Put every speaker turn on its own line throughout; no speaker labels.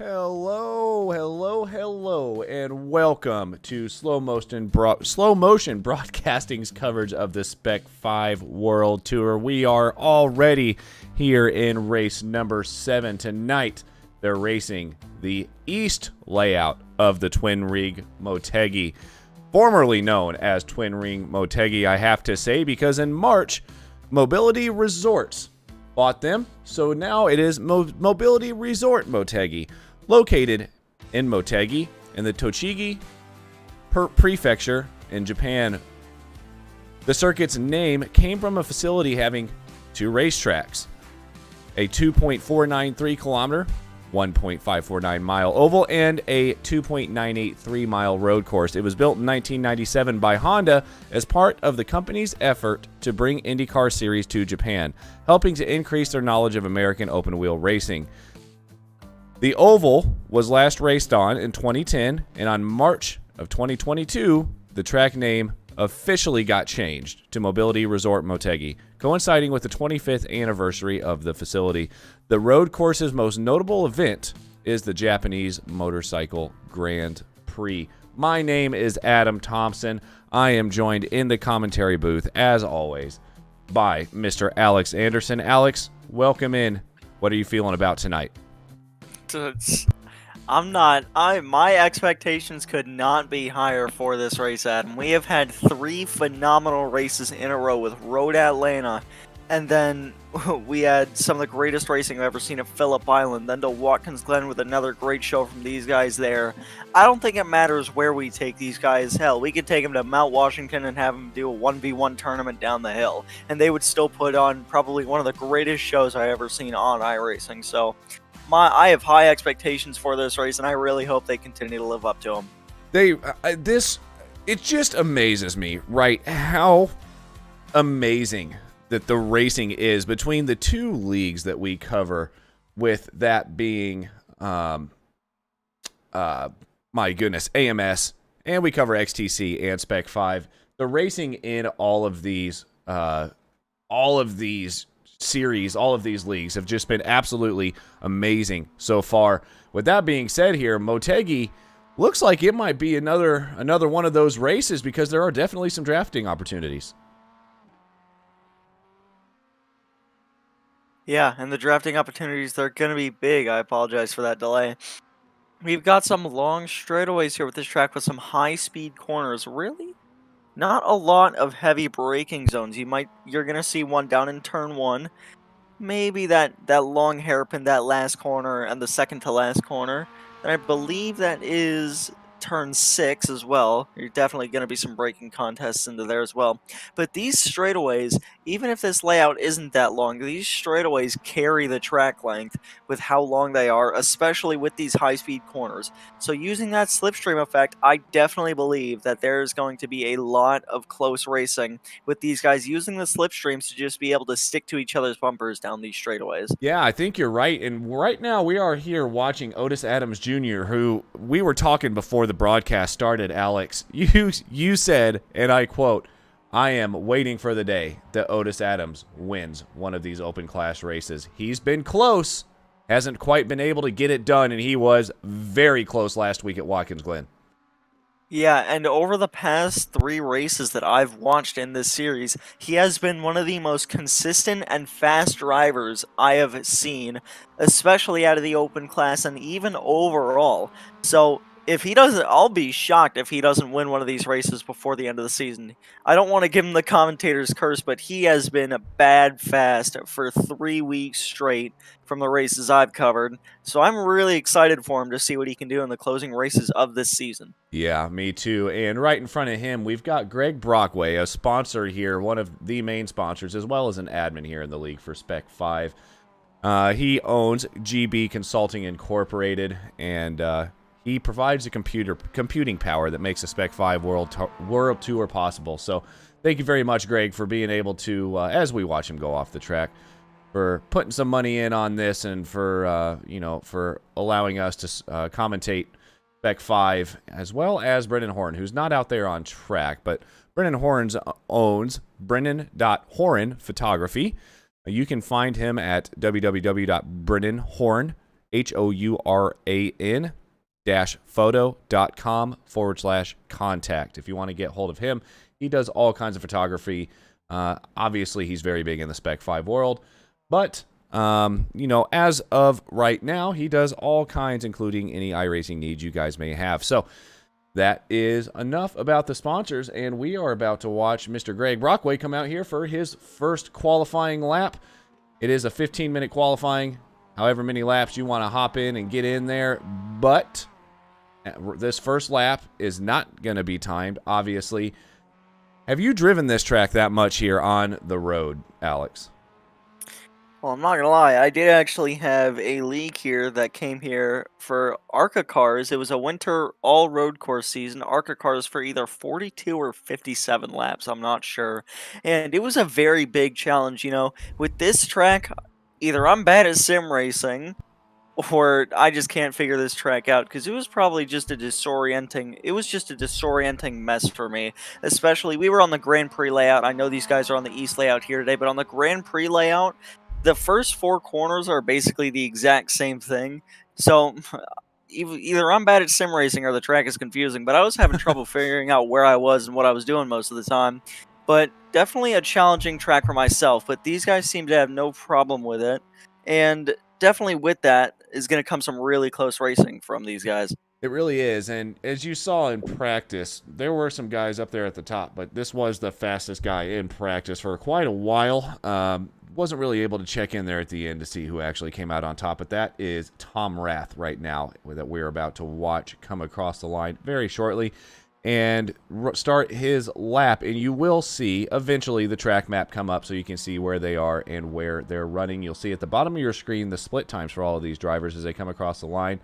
Hello, and welcome to Slow Motion Broadcasting's coverage of the Spec-5 World Tour. We are already here in race number 7 tonight. They're racing the east layout of the Twin Ring Motegi, formerly known as Twin Ring Motegi, I have to say, because in March, Mobility Resorts bought them, so now it is Mobility Resort Motegi, located in Motegi in the Tochigi Prefecture in Japan. The circuit's name came from a facility having two racetracks, a 2.493 kilometer, 1.549 mile oval, and a 2.983 mile road course. It was built in 1997 by Honda as part of the company's effort to bring IndyCar Series to Japan, helping to increase their knowledge of American open-wheel racing. The oval was last raced on in 2010, and on March of 2022, the track name officially got changed to Mobility Resort Motegi, coinciding with the 25th anniversary of the facility. The road course's most notable event is the Japanese Motorcycle Grand Prix. My name is Adam Thompson. I am joined in the commentary booth, as always, by Mr. Alex Anderson. Alex, welcome in. What are you feeling about tonight?
My expectations could not be higher for this race, Adam. We have had 3 phenomenal races in a row with Road Atlanta, and then we had some of the greatest racing I've ever seen at Phillip Island, then to Watkins Glen with another great show from these guys there. I don't think it matters where we take these guys. Hell, we could take them to Mount Washington and have them do a 1v1 tournament down the hill, and they would still put on probably one of the greatest shows I've ever seen on iRacing. So I have high expectations for this race, and I really hope they continue to live up to them.
It just amazes me, right, how amazing that the racing is between the two leagues that we cover, with that being, my goodness, AMS, and we cover XTC and Spec-5. The racing in all of these series, all of these leagues have just been absolutely amazing so far. With that being said here, Motegi looks like it might be another one of those races, because there are definitely some drafting opportunities.
Yeah, and the drafting opportunities, they're going to be big. I apologize for that delay. We've got some long straightaways here with this track with some high-speed corners. Really? Not a lot of heavy braking zones. You're gonna see one down in turn 1. Maybe that long hairpin, that last corner, and the second to last corner. And I believe that is turn 6 as well. You're definitely gonna be some braking contests into there as well. But these straightaways, even if this layout isn't that long, these straightaways carry the track length with how long they are, especially with these high-speed corners. So using that slipstream effect, I definitely believe that there's going to be a lot of close racing with these guys using the slipstreams to just be able to stick to each other's bumpers down these straightaways.
Yeah, I think you're right. And right now we are here watching Otis Adams Jr., who we were talking before the broadcast started, Alex. You said, and I quote, "I am waiting for the day that Otis Adams wins one of these open class races." He's been close, hasn't quite been able to get it done, and he was very close last week at Watkins Glen.
Yeah, and over the past 3 races that I've watched in this series, he has been one of the most consistent and fast drivers I have seen, especially out of the open class and even overall. So if he doesn't, I'll be shocked if he doesn't win one of these races before the end of the season. I don't want to give him the commentator's curse, but he has been bad fast for 3 weeks straight from the races I've covered. So I'm really excited for him to see what he can do in the closing races of this season.
Yeah, me too. And right in front of him, we've got Greg Brockway, a sponsor here, one of the main sponsors, as well as an admin here in the league for Spec-5. He owns GB Consulting Incorporated, and he provides the computing power that makes the Spec-5 World Tour possible. So thank you very much, Greg, for being able to, as we watch him go off the track, for putting some money in on this, and for for allowing us to commentate Spec-5, as well as Brennan Horn, who's not out there on track, but Brennan Horn owns Brennan.Horan Photography. You can find him at www.brennanhorn.com. houran-photo.com/contact. If you want to get hold of him, he does all kinds of photography. Obviously, he's very big in the Spec-5 world, but as of right now, he does all kinds, including any iRacing needs you guys may have. So that is enough about the sponsors, and we are about to watch Mr. Greg Brockway come out here for his first qualifying lap. It is a 15-minute qualifying, however many laps you want to hop in and get in there, but this first lap is not going to be timed, obviously. Have you driven this track that much here on the road, Alex?
Well, I'm not going to lie. I did actually have a league here that came here for ARCA cars. It was a winter all-road course season. ARCA cars for either 42 or 57 laps. I'm not sure. And it was a very big challenge. With this track, either I'm bad at sim racing or I just can't figure this track out, because it was just a disorienting mess for me. Especially, we were on the Grand Prix layout. I know these guys are on the East layout here today, but on the Grand Prix layout, the first 4 corners are basically the exact same thing. So either I'm bad at sim racing or the track is confusing, but I was having trouble figuring out where I was and what I was doing most of the time. But definitely a challenging track for myself, but these guys seem to have no problem with it. And definitely with that is going to come some really close racing from these guys.
It really is, and as you saw in practice, there were some guys up there at the top, but this was the fastest guy in practice for quite a while. Wasn't really able to check in there at the end to see who actually came out on top, but that is Tom Rath right now that we're about to watch come across the line very shortly and start his lap, and you will see eventually the track map come up so you can see where they are and where they're running. You'll see at the bottom of your screen the split times for all of these drivers as they come across the line.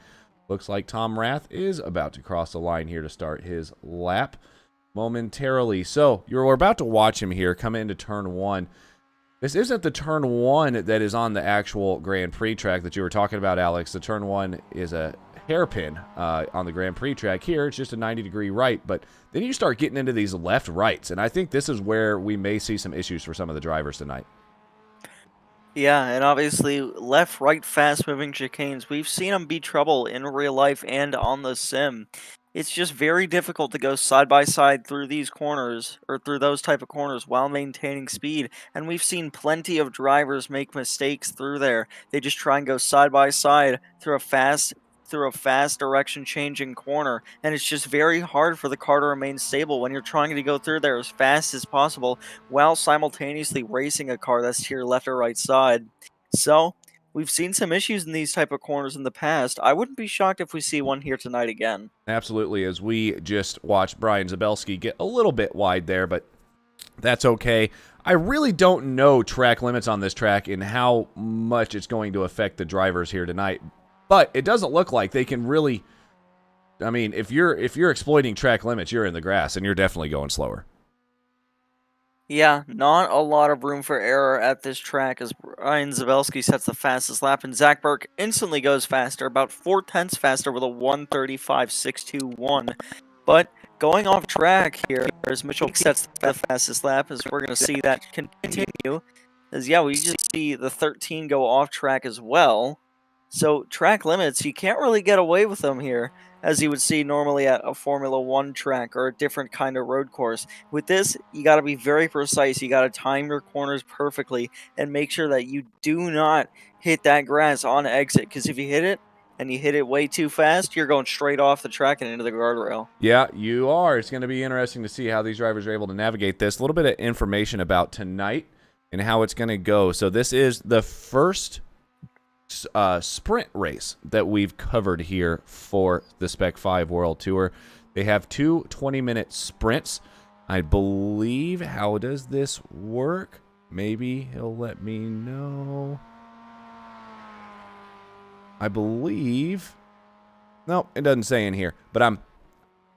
Looks like Tom Rath is about to cross the line here to start his lap momentarily. So we're about to watch him here come into turn 1. This isn't the turn 1 that is on the actual Grand Prix track that you were talking about, Alex. The turn 1 is a hairpin on the Grand Prix track. Here, it's just a 90-degree right, but then you start getting into these left rights, and I think this is where we may see some issues for some of the drivers tonight.
Yeah, and obviously left-right fast-moving chicanes, we've seen them be trouble in real life and on the sim. It's just very difficult to go side-by-side through these corners, or through those type of corners, while maintaining speed, and we've seen plenty of drivers make mistakes through there. They just try and go side-by-side through a fast direction-changing corner, and it's just very hard for the car to remain stable when you're trying to go through there as fast as possible while simultaneously racing a car that's to your left or right side. So, we've seen some issues in these type of corners in the past. I wouldn't be shocked if we see one here tonight again.
Absolutely, as we just watched Brian Zabelski get a little bit wide there, but that's okay. I really don't know track limits on this track and how much it's going to affect the drivers here tonight. But it doesn't look like they can really, I mean, if you're exploiting track limits, you're in the grass and you're definitely going slower.
Yeah, not a lot of room for error at this track as Ryan Zabelski sets the fastest lap, and Zach Burke instantly goes faster, about 4/10 faster with a 1:35.621. But going off track here as Mitchell sets the fastest lap, as we're going to see that continue, as we just see the 13 go off track as well. So track limits, you can't really get away with them here, as you would see normally at a Formula 1 track or a different kind of road course. With this, you got to be very precise. You got to time your corners perfectly and make sure that you do not hit that grass on exit, because if you hit it and you hit it way too fast, you're going straight off the track and into the guardrail.
Yeah, you are. It's going to be interesting to see how these drivers are able to navigate this. A little bit of information about tonight and how it's going to go. So this is the first sprint race that we've covered here for the Spec-5 World Tour. They have 2 20-minute sprints. I believe, how does this work? Maybe he'll let me know. I believe, no, it doesn't say in here, but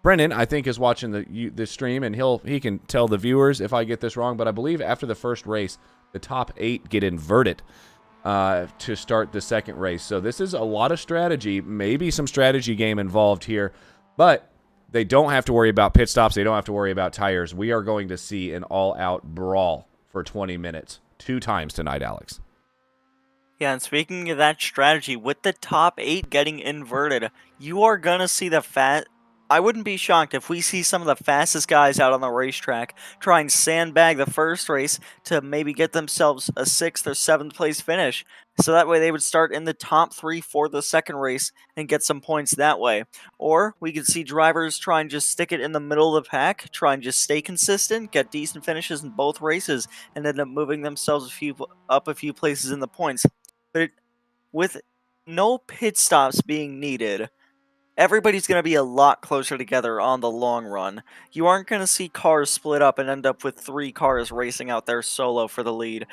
Brendan, I think, is watching the stream, and he can tell the viewers if I get this wrong, but I believe after the first race, the top 8 get inverted to start the second race. So this is a lot of strategy, maybe some strategy game involved here, but they don't have to worry about pit stops. They don't have to worry about tires. We are going to see an all-out brawl for 20 minutes, 2 times tonight, Alex.
Yeah, and speaking of that strategy, with the top 8 getting inverted, you are gonna see the fat. I wouldn't be shocked if we see some of the fastest guys out on the racetrack try and sandbag the first race to maybe get themselves a 6th or 7th place finish. So that way they would start in the top 3 for the second race and get some points that way. Or we could see drivers try and just stick it in the middle of the pack, try and just stay consistent, get decent finishes in both races, and end up moving themselves up a few places in the points. But with no pit stops being needed, everybody's going to be a lot closer together on the long run. You aren't going to see cars split up and end up with 3 cars racing out there solo for the lead.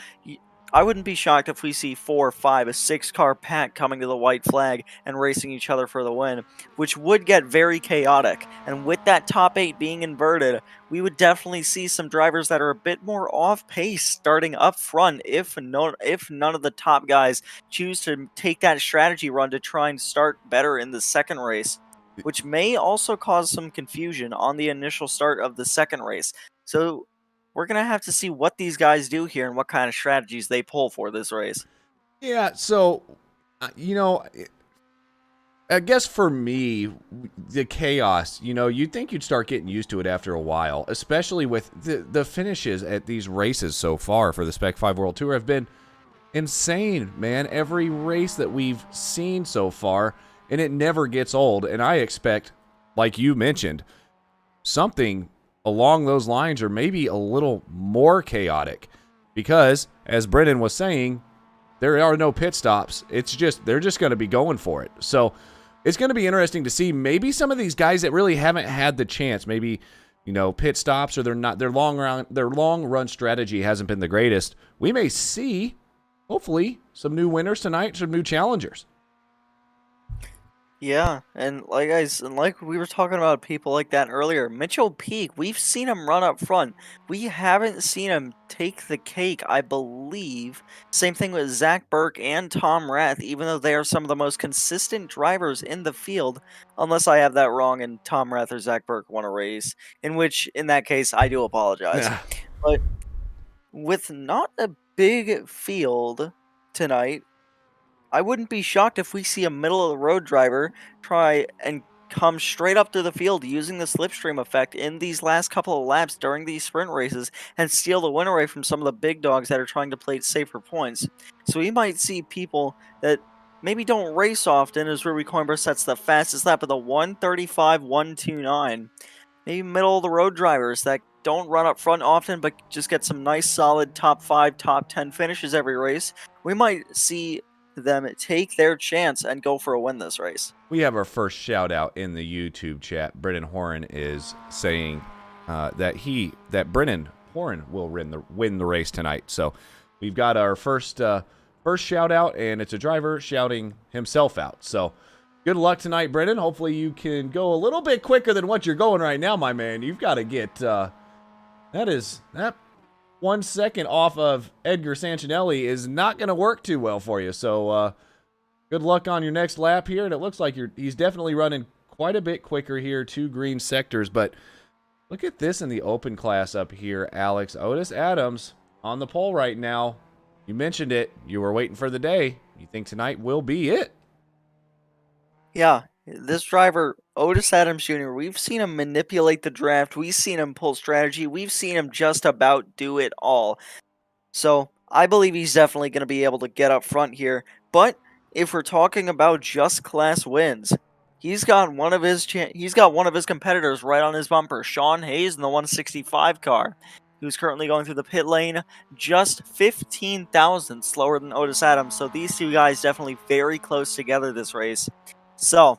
I wouldn't be shocked if we see 4, 5, a 6 car pack coming to the white flag and racing each other for the win, which would get very chaotic. And with that top 8 being inverted, we would definitely see some drivers that are a bit more off pace starting up front if none of the top guys choose to take that strategy run to try and start better in the second race, which may also cause some confusion on the initial start of the second race. So we're going to have to see what these guys do here and what kind of strategies they pull for this race.
Yeah, so, I guess for me, the chaos, you'd think you'd start getting used to it after a while, especially with the finishes at these races so far for the Spec-5 World Tour have been insane, man. Every race that we've seen so far, and it never gets old. And I expect, like you mentioned, something along those lines or maybe a little more chaotic because, as Brennan was saying, there are no pit stops. They're just going to be going for it. So it's going to be interesting to see maybe some of these guys that really haven't had the chance, maybe, pit stops or their long run strategy hasn't been the greatest. We may see, hopefully, some new winners tonight, some new challengers.
Yeah, and like we were talking about people like that earlier, Mitchell Peak, we've seen him run up front. We haven't seen him take the cake, I believe. Same thing with Zach Burke and Tom Rath, even though they are some of the most consistent drivers in the field, unless I have that wrong and Tom Rath or Zach Burke won a race, in that case, I do apologize.
Yeah.
But with not a big field tonight, I wouldn't be shocked if we see a middle of the road driver try and come straight up to the field using the slipstream effect in these last couple of laps during these sprint races and steal the win away from some of the big dogs that are trying to play safer points. So we might see people that maybe don't race often, as Ruby Coimbra sets the fastest lap of the 1:35.129. Maybe middle of the road drivers that don't run up front often but just get some nice solid top 5, top 10 finishes every race. We might see them take their chance and go for a win this race.
We have our first shout out in the YouTube chat. Brennan Horan is saying that Brennan Horan will win the race tonight. So we've got our first shout out, and it's a driver shouting himself out. So good luck tonight, Brennan. Hopefully you can go a little bit quicker than what you're going right now, my man. You've got to get that 1 second off of Edgar Sancinelli is not going to work too well for you. So good luck on your next lap here. And it looks like he's definitely running quite a bit quicker here, 2 green sectors. But look at this in the open class up here, Alex. Otis Adams on the pole right now. You mentioned it. You were waiting for the day. You think tonight will be it?
Yeah, this driver, Otis Adams Jr., we've seen him manipulate the draft. We've seen him pull strategy. We've seen him just about do it all. So I believe he's definitely going to be able to get up front here. But if we're talking about just class wins, he's got one of his competitors right on his bumper, Sean Hayes in the 165 car, who's currently going through the pit lane just 15,000 slower than Otis Adams. So these two guys definitely very close together this race. So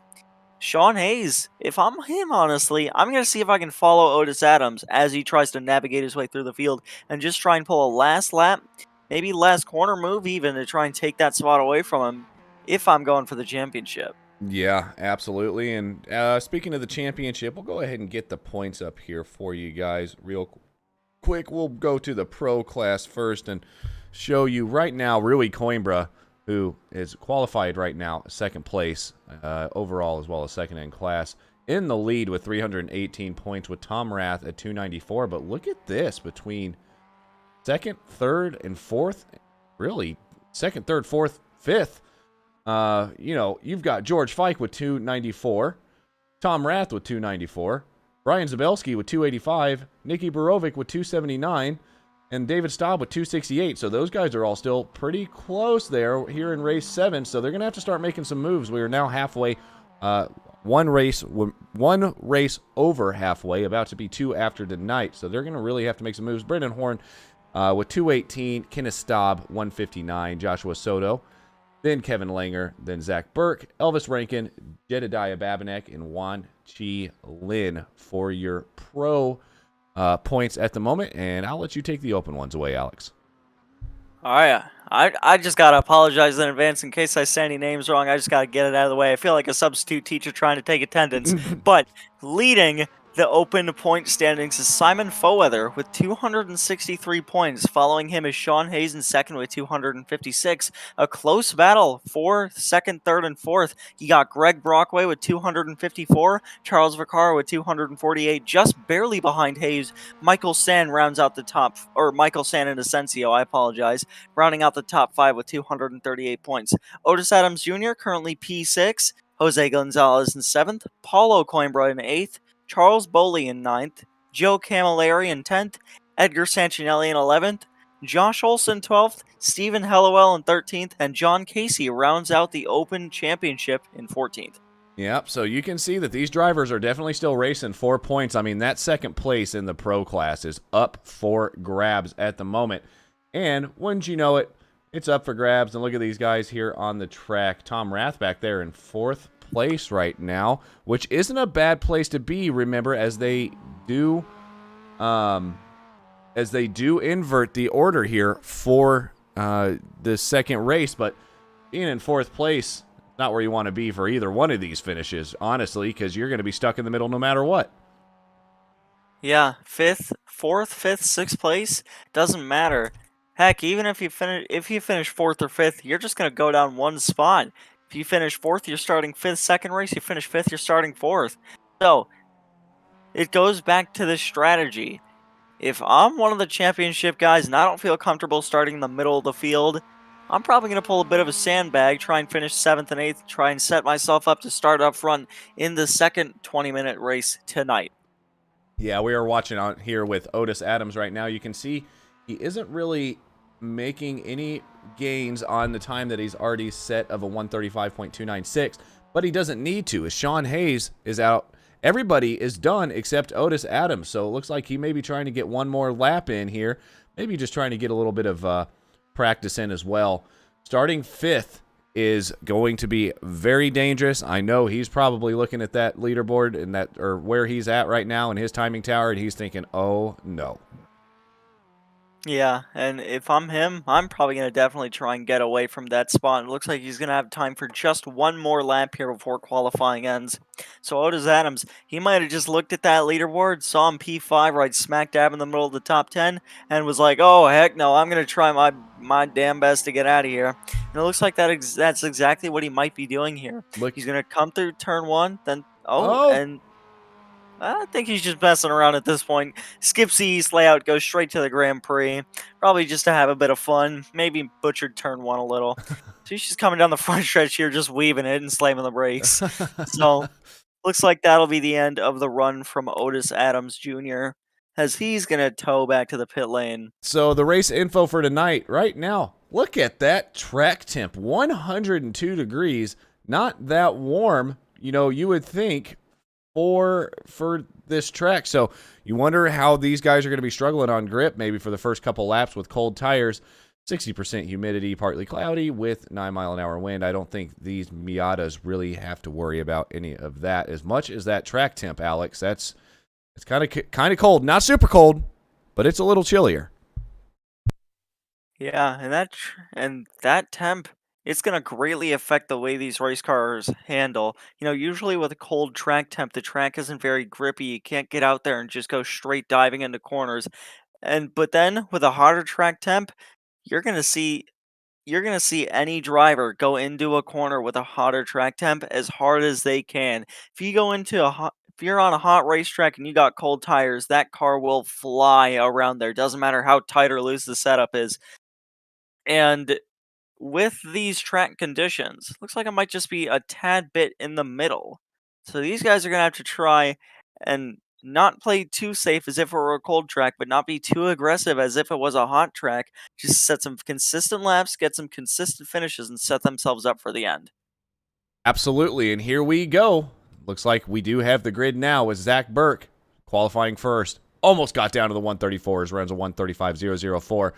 Sean Hayes, if I'm him, honestly, I'm going to see if I can follow Otis Adams as he tries to navigate his way through the field and just try and pull a last lap, maybe last corner move even, to try and take that spot away from him if I'm going for the championship.
Yeah, absolutely. And speaking of the championship, we'll go ahead and get the points up here for you guys real quick. We'll go to the pro class first and show you right now Rui Coimbra, who is qualified right now, second place overall as well as second in class, in the lead with 318 points with Tom Rath at 294. But look at this between second, third, and fourth. Really, second, third, fourth, fifth, you've got George Fike with 294, Tom Rath with 294, Brian Zabelski with 285, Nicky Borovic with 279, and David Staub with 268. So those guys are all still pretty close there here in race 7. So they're going to have to start making some moves. We are now halfway, one race over halfway, about to be 2 after tonight. So they're going to really have to make some moves. Brendan Horn with 218, Kenneth Staub 159, Joshua Soto, then Kevin Langer, then Zach Burke, Elvis Rankin, Jedediah Babinek, and Juan Chi Lin for your pro points at the moment. And I'll let you take the open ones away, Alex.
All right. I just got to apologize in advance in case I say any names wrong. I just got to get it out of the way. I feel like a substitute teacher trying to take attendance. But leading the open point standings is Simon Foweather with 263 points. Following him is Sean Hayes in second with 256. A close battle for second, third, and fourth. You got Greg Brockway with 254. Charles Vaccaro with 248. Just barely behind Hayes. Michael Sand rounds out the top, or Michael Sand and Asensio, I apologize, rounding out the top 5 with 238 points. Otis Adams Jr. currently P6. Jose Gonzalez in 7th. Paulo Coimbra in 8th. Charles Boley in 9th, Joe Camilleri in 10th, Edgar Sancinelli in 11th, Josh Olson 12th, Stephen Hellowell in 13th, and John Casey rounds out the Open Championship in 14th.
Yep, so you can see that these drivers are definitely still racing 4 points. I mean, that second place in the pro class is up for grabs at the moment. And wouldn't you know it, it's up for grabs. And look at these guys here on the track. Tom Rath back there in 4th place right now, which isn't a bad place to be, remember, as they do invert the order here for the second race. But being in 4th place, not where you want to be for either one of these finishes, honestly, because you're going to be stuck in the middle no matter what.
Yeah, 5th, 4th, 5th, 6th place, doesn't matter. Heck, even if you finish 4th or 5th, you're just going to go down one spot. If you finish 4th, you're starting 5th. Second race, you finish 5th, you're starting 4th. So, it goes back to this strategy. If I'm one of the championship guys and I don't feel comfortable starting in the middle of the field, I'm probably going to pull a bit of a sandbag, try and finish 7th and 8th, try and set myself up to start up front in the second 20-minute race tonight.
Yeah, we are watching out here with Otis Adams right now. You can see he isn't really making any gains on the time that he's already set of a 135.296, but he doesn't need to. As Sean Hayes is out, everybody is done except Otis Adams, so it looks like he may be trying to get one more lap in here, maybe just trying to get a little bit of practice in as well. Starting 5th is going to be very dangerous. I know he's probably looking at that leaderboard and that, or where he's at right now in his timing tower, and he's thinking, oh no.
Yeah, and if I'm him, I'm probably going to definitely try and get away from that spot. It looks like he's going to have time for just one more lap here before qualifying ends. So Otis Adams, he might have just looked at that leaderboard, saw him P5 right smack dab in the middle of the top 10, and was like, oh, heck no, I'm going to try my damn best to get out of here. And it looks like that's exactly what he might be doing here. He's going to come through turn 1, then, and I think he's just messing around at this point. Skips the East layout, goes straight to the Grand Prix. Probably just to have a bit of fun. Maybe butchered turn 1 a little. So he's just coming down the front stretch here, just weaving it and slamming the brakes. So looks like that'll be the end of the run from Otis Adams Jr., as he's going to tow back to the pit lane.
So the race info for tonight, right now, look at that track temp. 102 degrees. Not that warm. You would think for this track. So you wonder how these guys are going to be struggling on grip, maybe for the first couple laps with cold tires. 60% humidity, partly cloudy with 9-mile-an-hour wind. I don't think these Miatas really have to worry about any of that as much as that track temp, Alex. It's kind of cold, not super cold, but it's a little chillier.
Yeah, and that temp, it's going to greatly affect the way these race cars handle. Usually with a cold track temp, the track isn't very grippy. You can't get out there and just go straight diving into corners. But then with a hotter track temp, you're going to see any driver go into a corner with a hotter track temp as hard as they can. If you're on a hot racetrack and you got cold tires, that car will fly around there. Doesn't matter how tight or loose the setup is. And with these track conditions, looks like it might just be a tad bit in the middle. So these guys are going to have to try and not play too safe as if it were a cold track, but not be too aggressive as if it was a hot track. Just set some consistent laps, get some consistent finishes, and set themselves up for the end.
Absolutely, and here we go. Looks like we do have the grid now with Zach Burke qualifying first. Almost got down to the 134s, runs a 135.004.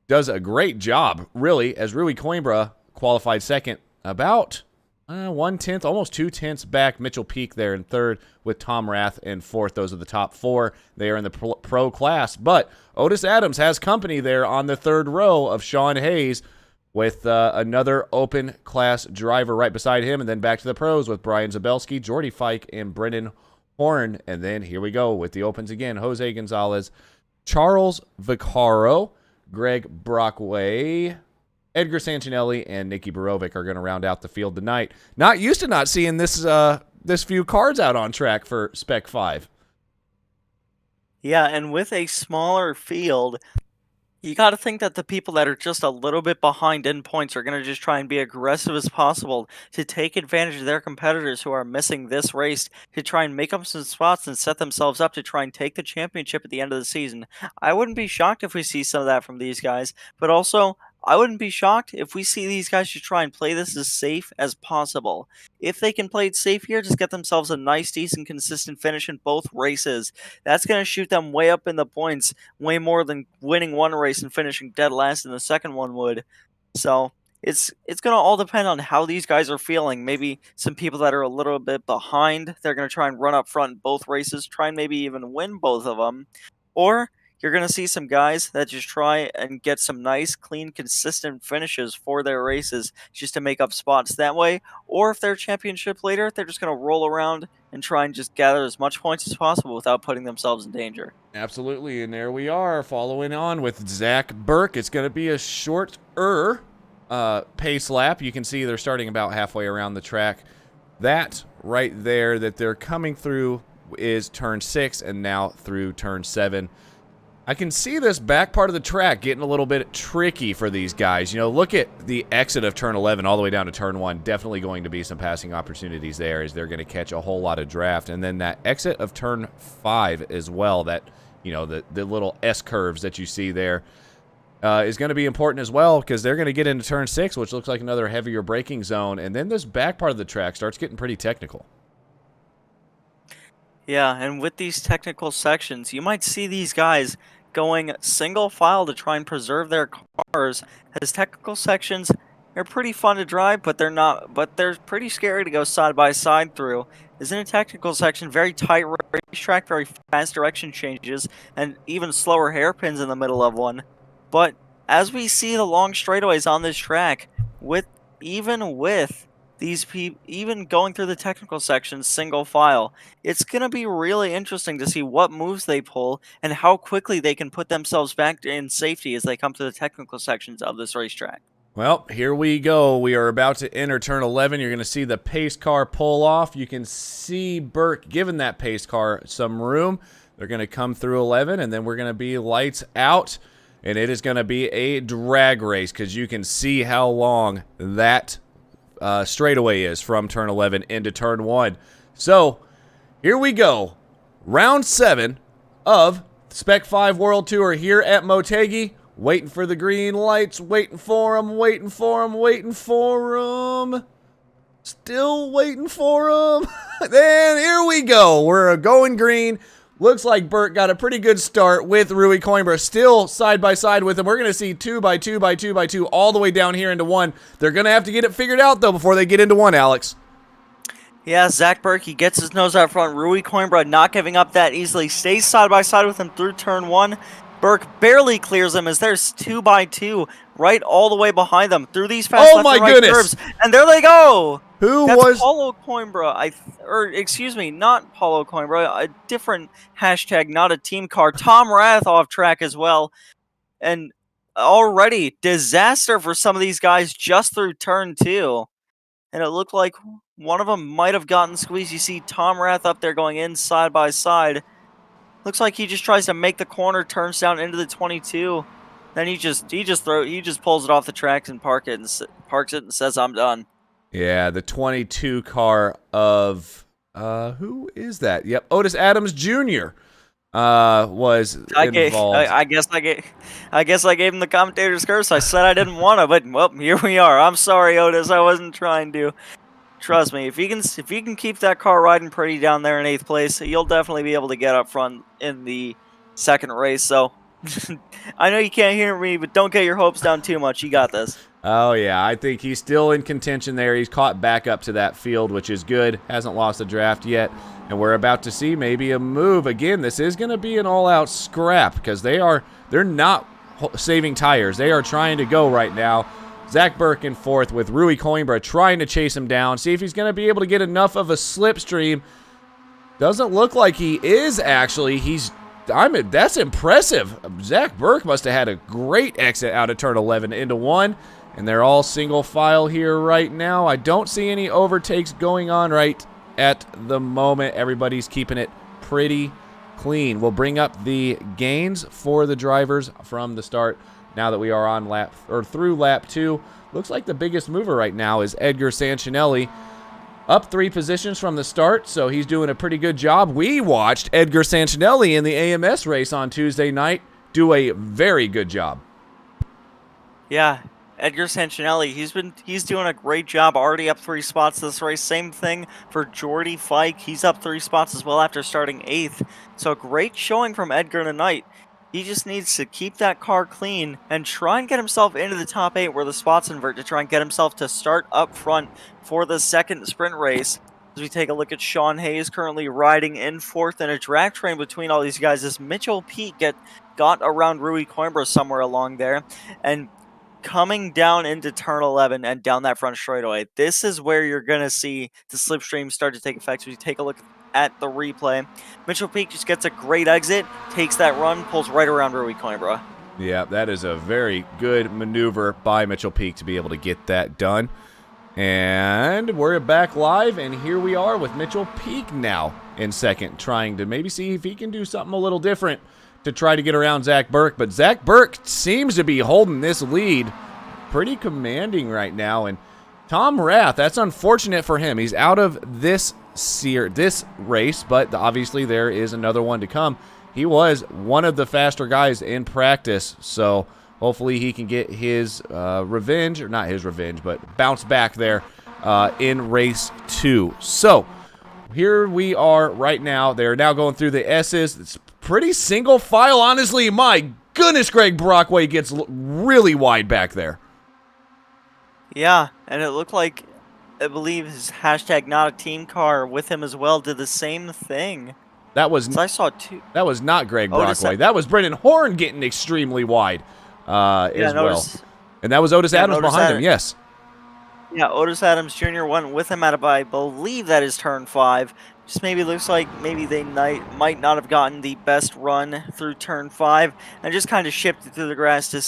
Does a great job, really, as Rui Coimbra qualified second. About 1/10, almost 2/10 back. Mitchell Peak there in third with Tom Rath in fourth. Those are the top four. They are in the pro class. But Otis Adams has company there on the third row of Sean Hayes with another open class driver right beside him. And then back to the pros with Brian Zabelski, Jordy Fike, and Brendan Horn. And then here we go with the opens again. Jose Gonzalez, Charles Vaccaro, Greg Brockway, Edgar Santinelli, and Nicky Borovic are going to round out the field tonight. Not used to not seeing this few cars out on track for Spec 5.
Yeah, and with a smaller field, you got to think that the people that are just a little bit behind in points are going to just try and be aggressive as possible to take advantage of their competitors who are missing this race to try and make up some spots and set themselves up to try and take the championship at the end of the season. I wouldn't be shocked if we see some of that from these guys, but also I wouldn't be shocked if we see these guys just try and play this as safe as possible. If they can play it safe here, just get themselves a nice, decent, consistent finish in both races. That's going to shoot them way up in the points, way more than winning one race and finishing dead last in the second one would. So it's going to all depend on how these guys are feeling. Maybe some people that are a little bit behind, they're going to try and run up front in both races, try and maybe even win both of them. Or you're going to see some guys that just try and get some nice, clean, consistent finishes for their races just to make up spots that way. Or if they're championship later, they're just going to roll around and try and just gather as much points as possible without putting themselves in danger.
Absolutely, and there we are following on with Zach Burke. It's going to be a shorter pace lap. You can see they're starting about halfway around the track. That right there that they're coming through is turn 6 and now through turn 7. I can see this back part of the track getting a little bit tricky for these guys. You know, look at the exit of turn 11 all the way down to turn 1. Definitely going to be some passing opportunities there as they're going to catch a whole lot of draft. And then that exit of turn 5 as well, that, you know, the little S curves that you see there is going to be important as well because they're going to get into turn 6, which looks like another heavier braking zone. And then this back part of the track starts getting pretty technical.
Yeah, and with these technical sections, you might see these guys going single file to try and preserve their cars. As technical sections are pretty fun to drive, but they're pretty scary to go side by side through. As in a technical section, very tight racetrack, very fast direction changes, and even slower hairpins in the middle of one. But as we see the long straightaways on this track, even going through the technical sections single file, it's going to be really interesting to see what moves they pull and how quickly they can put themselves back in safety as they come to the technical sections of this racetrack.
Well, here we go. We are about to enter turn 11. You're going to see the pace car pull off. You can see Burke giving that pace car some room. They're going to come through 11, and then we're going to be lights out, and it is going to be a drag race because you can see how long that straightaway is from turn 11 into turn 1. So here we go. Round 7 of Spec-5 World Tour here at Motegi. Waiting for the green lights. Waiting for them. Waiting for them. Waiting for them. Still waiting for them. Then here we go. We're going green. Looks like Burke got a pretty good start with Rui Coimbra still side by side with him. We're going to see 2 by 2 by 2 by 2 all the way down here into 1. They're going to have to get it figured out, though, before they get into 1, Alex.
Yeah, Zach Burke, he gets his nose out front. Rui Coimbra not giving up that easily. Stays side by side with him through turn 1. Burke barely clears him as there's 2 by 2 right all the way behind them through these fast left and right curves. And there they go. That's Paulo Coimbra, excuse me, not Paulo Coimbra, a different hashtag, not a team car. Tom Rath off track as well. And already, disaster for some of these guys just through turn 2. And it looked like one of them might have gotten squeezed. You see Tom Rath up there going in side by side. Looks like he just tries to make the corner, turns down into the 22. Then he just pulls it off the tracks and parks it and says, "I'm done."
Yeah, the 22 car of who is that? Yep, Otis Adams Jr. Was involved.
I guess I gave him the commentator's curse. I said I didn't want to, but well, here we are. I'm sorry, Otis. I wasn't trying to. Trust me, if you can keep that car riding pretty down there in 8th place, you'll definitely be able to get up front in the second race. So I know you can't hear me, but don't get your hopes down too much. You got this.
Oh, yeah, I think he's still in contention there. He's caught back up to that field, which is good. Hasn't lost the draft yet. And we're about to see maybe a move. Again, this is going to be an all-out scrap because they're not saving tires. They are trying to go right now. Zach Burke in 4th with Rui Coimbra trying to chase him down, see if he's going to be able to get enough of a slipstream. Doesn't look like he is, actually. That's impressive. Zach Burke must have had a great exit out of turn 11 into 1. And they're all single file here right now. I don't see any overtakes going on right at the moment. Everybody's keeping it pretty clean. We'll bring up the gains for the drivers from the start now that we are on through lap 2. Looks like the biggest mover right now is Edgar Sancinelli. Up 3 positions from the start, so he's doing a pretty good job. We watched Edgar Sancinelli in the AMS race on Tuesday night do a very good job.
Yeah. Edgar Sancinelli, he's doing a great job, already up 3 spots this race. Same thing for Jordy Fike. He's up 3 spots as well after starting 8th. So great showing from Edgar tonight. He just needs to keep that car clean and try and get himself into the top 8 where the spots invert to try and get himself to start up front for the second sprint race. As we take a look at Sean Hayes currently riding in 4th in a drag train between all these guys as Mitchell Peak got around Rui Coimbra somewhere along there. And coming down into turn 11 and down that front straightaway, this is where you're going to see the slipstream start to take effect. So you take a look at the replay. Mitchell Peak just gets a great exit, takes that run, pulls right around Rui Coimbra.
Yeah, that is a very good maneuver by Mitchell Peak to be able to get that done. And we're back live, and here we are with Mitchell Peak now in 2nd, trying to maybe see if he can do something a little different to try to get around Zach Burke. But Zach Burke seems to be holding this lead pretty commanding right now. And Tom Rath, that's unfortunate for him. He's out of this race, but obviously there is another one to come. He was one of the faster guys in practice, so hopefully he can get his revenge, or not his revenge, but bounce back there in race 2. So here we are right now. They're now going through the S's. It's pretty single file, honestly. My goodness, Greg Brockway gets really wide back there.
Yeah, and it looked like, I believe his hashtag not a team car with him as well did the same thing.
That was
I saw 2.
That was not Greg Brockway. That was Brendan Horn getting extremely wide as well. And that was Otis Adams behind him, yes.
Yeah, Otis Adams Jr. went with him out of, I believe that is turn 5. Just maybe looks like maybe they might not have gotten the best run through turn 5 and just kind of shipped it through the grass to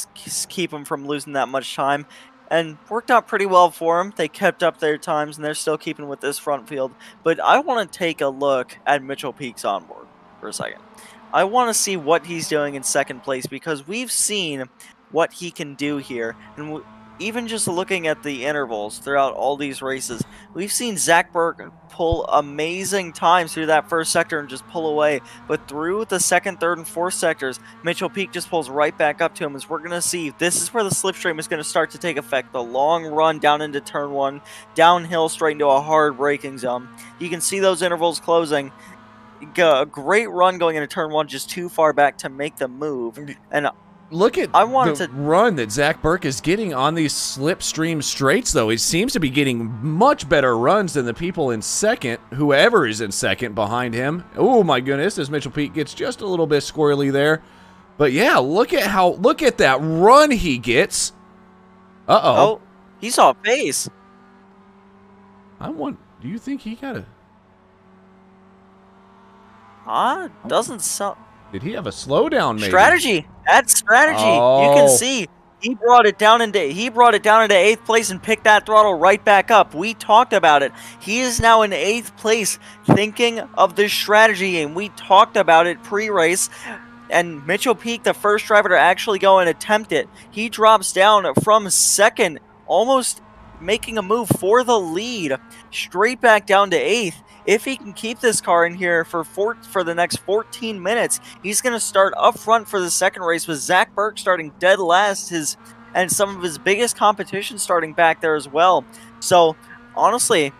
keep him from losing that much time. And worked out pretty well for them. They kept up their times, and they're still keeping with this front field. But I want to take a look at Mitchell Peak's onboard for a second. I want to see what he's doing in 2nd place because we've seen what he can do here. And even just looking at the intervals throughout all these races, we've seen Zach Burke pull amazing times through that first sector and just pull away. But through the 2nd, 3rd, and 4th sectors, Mitchell Peak just pulls right back up to him as we're going to see. This is where the slipstream is going to start to take effect. The long run down into turn 1, downhill straight into a hard braking zone. You can see those intervals closing. A great run going into turn 1, just too far back to make the move. And
look at the run that Zach Burke is getting on these slipstream straights, though. He seems to be getting much better runs than the people in 2nd, whoever is in 2nd behind him. Oh, my goodness, as Mitchell Peak gets just a little bit squirrely there. But, yeah, look at that run he gets. Uh-oh.
Oh, he saw a face.
Do you think he got a...
Doesn't sound...
Did he have a slowdown, maybe?
Strategy. That's strategy.
Oh.
You can see he brought it down into 8th place and picked that throttle right back up. We talked about it. He is now in 8th place thinking of this strategy, and we talked about it pre-race. And Mitchell Peak, the first driver to actually go and attempt it, he drops down from second, almost making a move for the lead, straight back down to 8th. If he can keep this car in here for the next 14 minutes, he's going to start up front for the second race with Zach Burke starting dead last, and some of his biggest competition starting back there as well. So, honestly,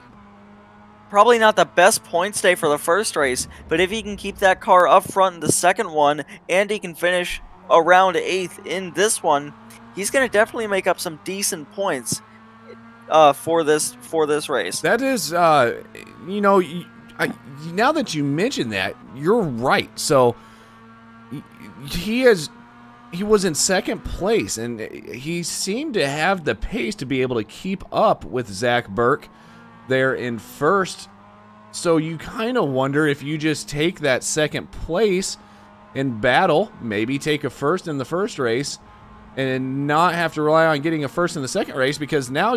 probably not the best points day for the first race, but if he can keep that car up front in the second one, and he can finish around 8th in this one, he's going to definitely make up some decent points for this race.
That is, now that you mention that, you're right. So he was in second place, and he seemed to have the pace to be able to keep up with Zach Burke there in first. So you kind of wonder if you just take that second place in battle, maybe take a first in the first race, and not have to rely on getting a first in the second race, because now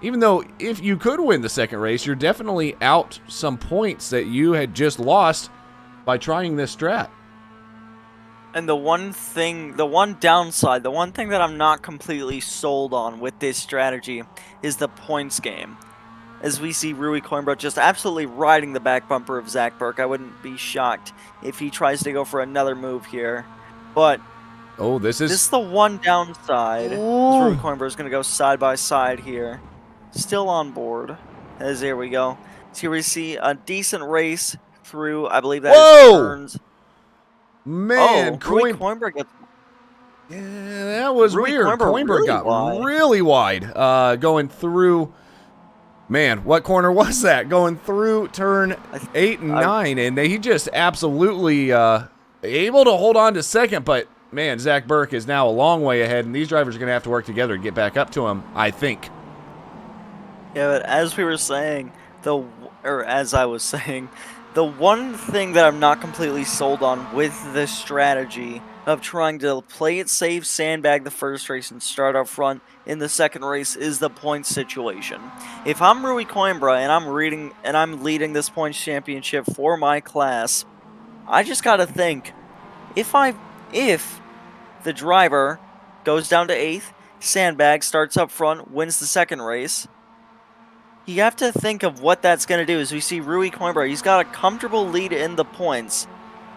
even though if you could win the second race, you're definitely out some points that you had just lost by trying this strat.
And the one downside, the one thing that I'm not completely sold on with this strategy is the points game. As we see Rui Coimbra just absolutely riding the back bumper of Zach Burke. I wouldn't be shocked if he tries to go for another move here. But this is the one downside. Rui Coimbra is going to go side by side here. Still on board. As there we go. So here we see a decent race through, I believe that is turns.
Man,
Rui Coimbra gets...
Yeah, that was weird. Coimbra
really
got
wide.
really wide. Going through... Man, what corner was that? Going through turn 8 and 9, and he just absolutely able to hold on to second, but man, Zach Burke is now a long way ahead, and these drivers are going to have to work together to get back up to him, I think.
Yeah, but as we were saying, as I was saying, the one thing that I'm not completely sold on with this strategy of trying to play it safe, sandbag the first race, and start up front in the second race is the points situation. If I'm Rui Coimbra and I'm leading this points championship for my class, I just gotta think, if the driver goes down to 8th, sandbag, starts up front, wins the second race, you have to think of what that's going to do. As we see Rui Coimbra, he's got a comfortable lead in the points,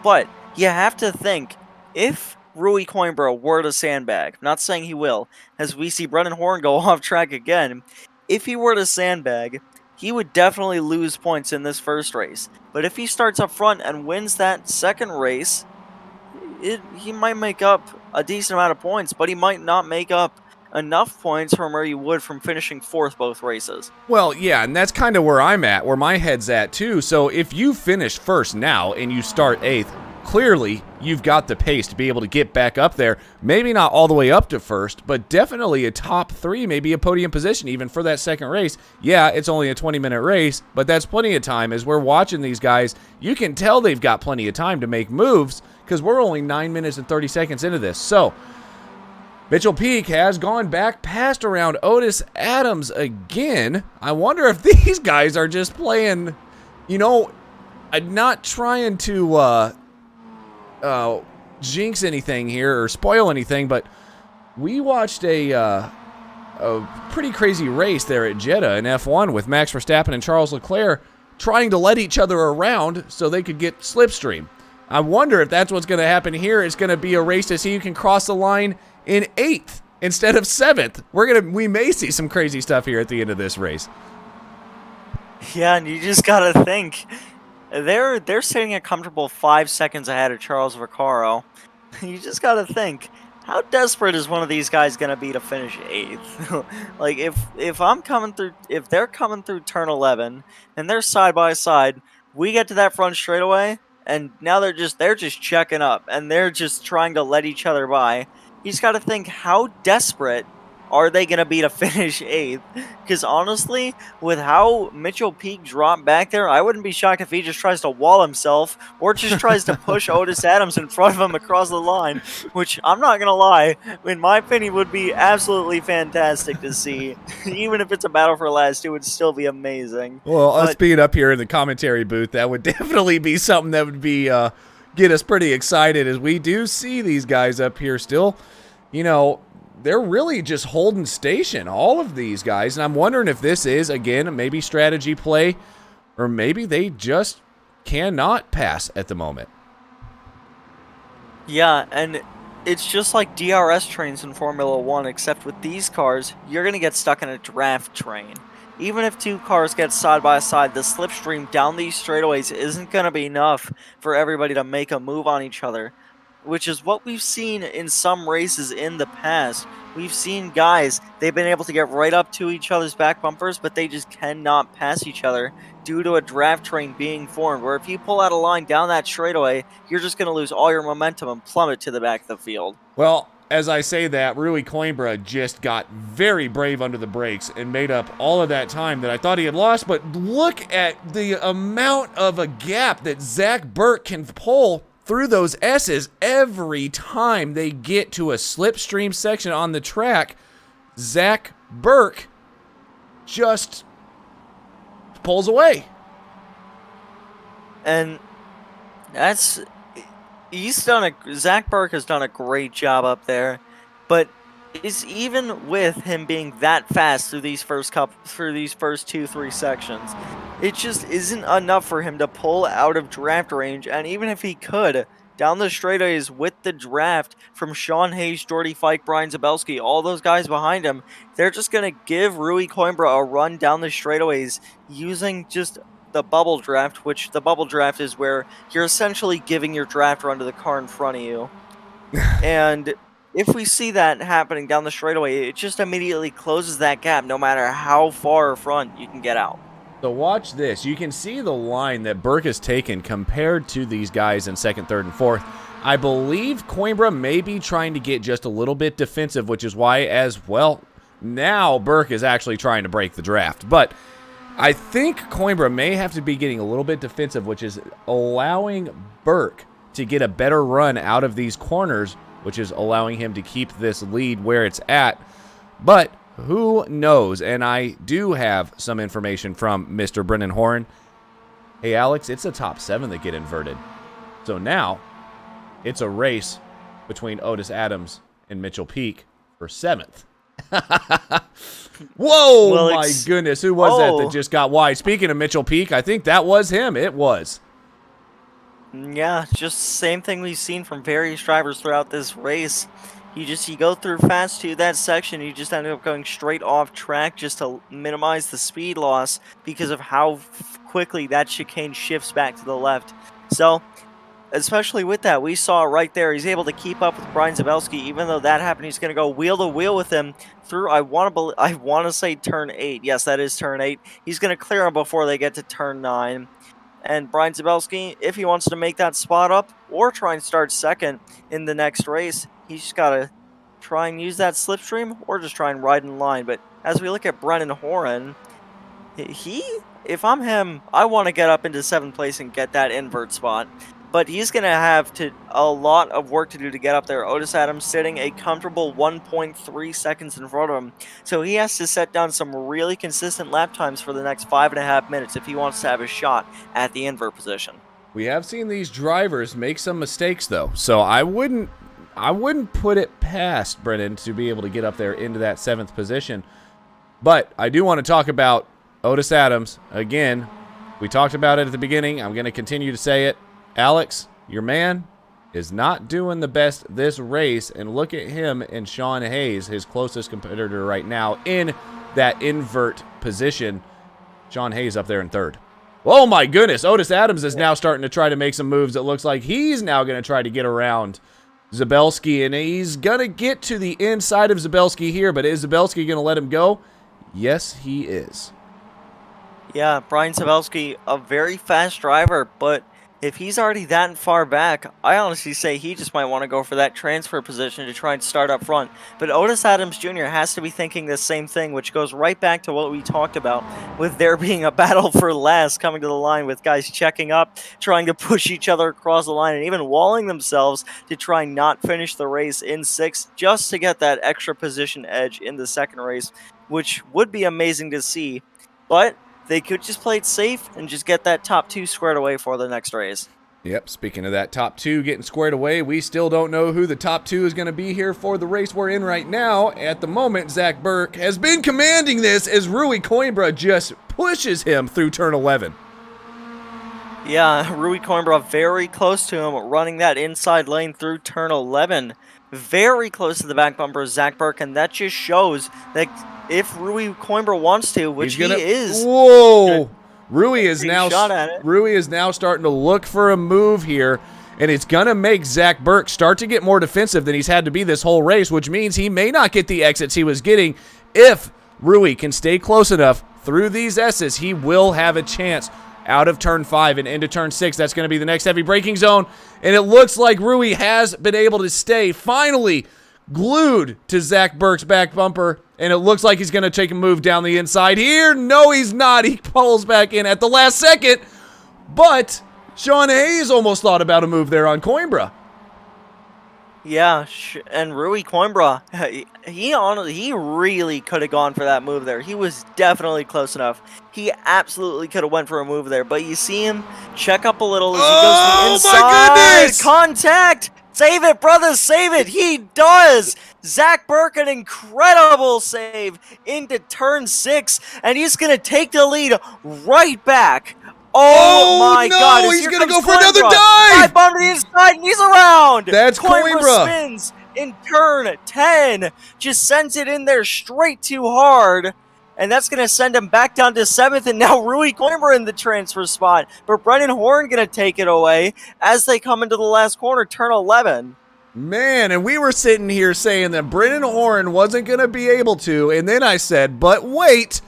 but you have to think, if Rui Coimbra were to sandbag, I'm not saying he will, as we see Brennan Horn go off track again, if he were to sandbag, he would definitely lose points in this first race. But if he starts up front and wins that second race, he might make up a decent amount of points, but he might not make up enough points from where you would from finishing 4th both races.
Well, yeah, and that's kind of where I'm at, where my head's at too. So if you finish first now and you start 8th, clearly you've got the pace to be able to get back up there. Maybe not all the way up to first, but definitely a top 3, maybe a podium position even for that second race. Yeah, it's only a 20-minute race, but that's plenty of time. As we're watching these guys, you can tell they've got plenty of time to make moves, because we're only 9 minutes and 30 seconds into this. So Mitchell Peak has gone back past around Otis Adams again. I wonder if these guys are just playing, not trying to jinx anything here or spoil anything, but we watched a pretty crazy race there at Jeddah in F1 with Max Verstappen and Charles Leclerc trying to let each other around so they could get slipstream. I wonder if that's what's going to happen here. It's going to be a race to see who can cross the line in 8th instead of 7th. We may see some crazy stuff here at the end of this race.
Yeah, and you just gotta think, they're sitting a comfortable 5 seconds ahead of Charles Vaccaro. You just gotta think, how desperate is one of these guys gonna be to finish 8th? Like, if they're coming through turn 11 and they're side by side, we get to that front straightaway, and now they're just checking up and they're just trying to let each other by. You just got to think, how desperate are they going to be to finish 8th? Because honestly, with how Mitchell Peak dropped back there, I wouldn't be shocked if he just tries to wall himself or just tries to push Otis Adams in front of him across the line, which, I'm not going to lie, in my opinion, would be absolutely fantastic to see. Even if it's a battle for last, it would still be amazing.
Well, us being up here in the commentary booth, that would definitely be something that would be get us pretty excited as we do see these guys up here still, they're really just holding station, all of these guys. And I'm wondering if this is, again, maybe strategy play, or maybe they just cannot pass at the moment.
Yeah, and it's just like DRS trains in Formula 1, except with these cars, you're going to get stuck in a draft train. Even if two cars get side by side, the slipstream down these straightaways isn't going to be enough for everybody to make a move on each other, which is what we've seen in some races in the past. We've seen guys, they've been able to get right up to each other's back bumpers, but they just cannot pass each other due to a draft train being formed, where if you pull out a line down that straightaway, you're just going to lose all your momentum and plummet to the back of the field.
Well, as I say that, Rui Coimbra just got very brave under the brakes and made up all of that time that I thought he had lost. But look at the amount of a gap that Zach Burke can pull through those S's every time they get to a slipstream section on the track. Zach Burke just pulls away.
And Zach Burke has done a great job up there, but even with him being that fast through these first 2-3 sections, it just isn't enough for him to pull out of draft range. And even if he could, down the straightaways with the draft from Sean Hayes, Jordy Fike, Brian Zabelski, all those guys behind him, they're just going to give Rui Coimbra a run down the straightaways using just the bubble draft, which the bubble draft is where you're essentially giving your draft run to the car in front of you. And if we see that happening down the straightaway, it just immediately closes that gap no matter how far front you can get out.
So watch this. You can see the line that Burke has taken compared to these guys in second, third, and fourth. I believe Coimbra may be trying to get just a little bit defensive, which is why, as well, now Burke is actually trying to break the draft. But I think Coimbra may have to be getting a little bit defensive, which is allowing Burke to get a better run out of these corners, which is allowing him to keep this lead where it's at. But who knows? And I do have some information from Mr. Brennan Horan. Hey, Alex, it's the top 7 that get inverted. So now it's a race between Otis Adams and Mitchell Peak for 7th. Whoa, well, my goodness. Who was that just got wide? Speaking of Mitchell Peak, I think that was him. It was.
Yeah, just same thing we've seen from various drivers throughout this race. You go through fast to that section, you just end up going straight off track just to minimize the speed loss because of how quickly that chicane shifts back to the left. So, especially with that, we saw right there, he's able to keep up with Brian Zabelski. Even though that happened, he's going to go wheel to wheel with him through, I want to say turn 8. Yes, that is turn 8. He's going to clear him before they get to turn 9. And Brian Zabelski, if he wants to make that spot up or try and start second in the next race, he's just got to try and use that slipstream or just try and ride in line. But as we look at Brennan Horan, if I'm him, I want to get up into 7th place and get that invert spot. But he's going to have a lot of work to do to get up there. Otis Adams sitting a comfortable 1.3 seconds in front of him. So he has to set down some really consistent lap times for the next 5.5 minutes if he wants to have a shot at the invert position.
We have seen these drivers make some mistakes, though. So I wouldn't put it past Brennan to be able to get up there into that 7th position. But I do want to talk about Otis Adams. Again, we talked about it at the beginning. I'm going to continue to say it. Alex, your man is not doing the best this race, and look at him and Sean Hayes, his closest competitor right now, in that invert position. Sean Hayes up there in 3rd. Oh my goodness, Otis Adams is now starting to try to make some moves. It looks like he's now going to try to get around Zabelski, and he's going to get to the inside of Zabelski here, but is Zabelski going to let him go? Yes, he is.
Yeah, Brian Zabelski, a very fast driver, but if he's already that far back, I honestly say he just might want to go for that transfer position to try and start up front. But Otis Adams Jr. has to be thinking the same thing, which goes right back to what we talked about with there being a battle for last coming to the line with guys checking up, trying to push each other across the line, and even walling themselves to try and not finish the race in 6th just to get that extra position edge in the 2nd race, which would be amazing to see. But they could just play it safe and just get that top 2 squared away for the next race.
Yep, speaking of that top two getting squared away, we still don't know who the top two is going to be here for the race we're in right now. At the moment, Zach Burke has been commanding this as Rui Coimbra just pushes him through turn 11.
Yeah, Rui Coimbra very close to him, running that inside lane through turn 11. Very close to the back bumper of Zach Burke, and that just shows that if Rui Coimbra wants to, which he is.
Whoa! Rui is now starting to look for a move here, and it's going to make Zach Burke start to get more defensive than he's had to be this whole race, which means he may not get the exits he was getting. If Rui can stay close enough through these S's, he will have a chance out of turn 5 and into turn 6. That's going to be the next heavy braking zone, and it looks like Rui has been able to stay finally glued to Zach Burke's back bumper, and it looks like he's going to take a move down the inside here. No, he's not. He pulls back in at the last second, but Sean Hayes almost thought about a move there on Coimbra.
Yeah, and Rui Coimbra, he really could have gone for that move there. He was definitely close enough. He absolutely could have went for a move there, but you see him check up a little as he goes to the inside.
Oh my goodness!
Contact! Save it, brothers, save it! He does! Zach Burke, an incredible save into turn 6, and he's going to take the lead right back. Oh my God!
He's going to go for another dive!
Dive to the inside, and he's around!
That's Coimbra.
Spins in turn 10. Just sends it in there straight too hard. And that's going to send him back down to 7th, and now Rui Coimbra in the transfer spot. But Brennan Horn going to take it away as they come into the last corner, turn 11.
Man, and we were sitting here saying that Brennan Horn wasn't going to be able to, and then I said, but wait,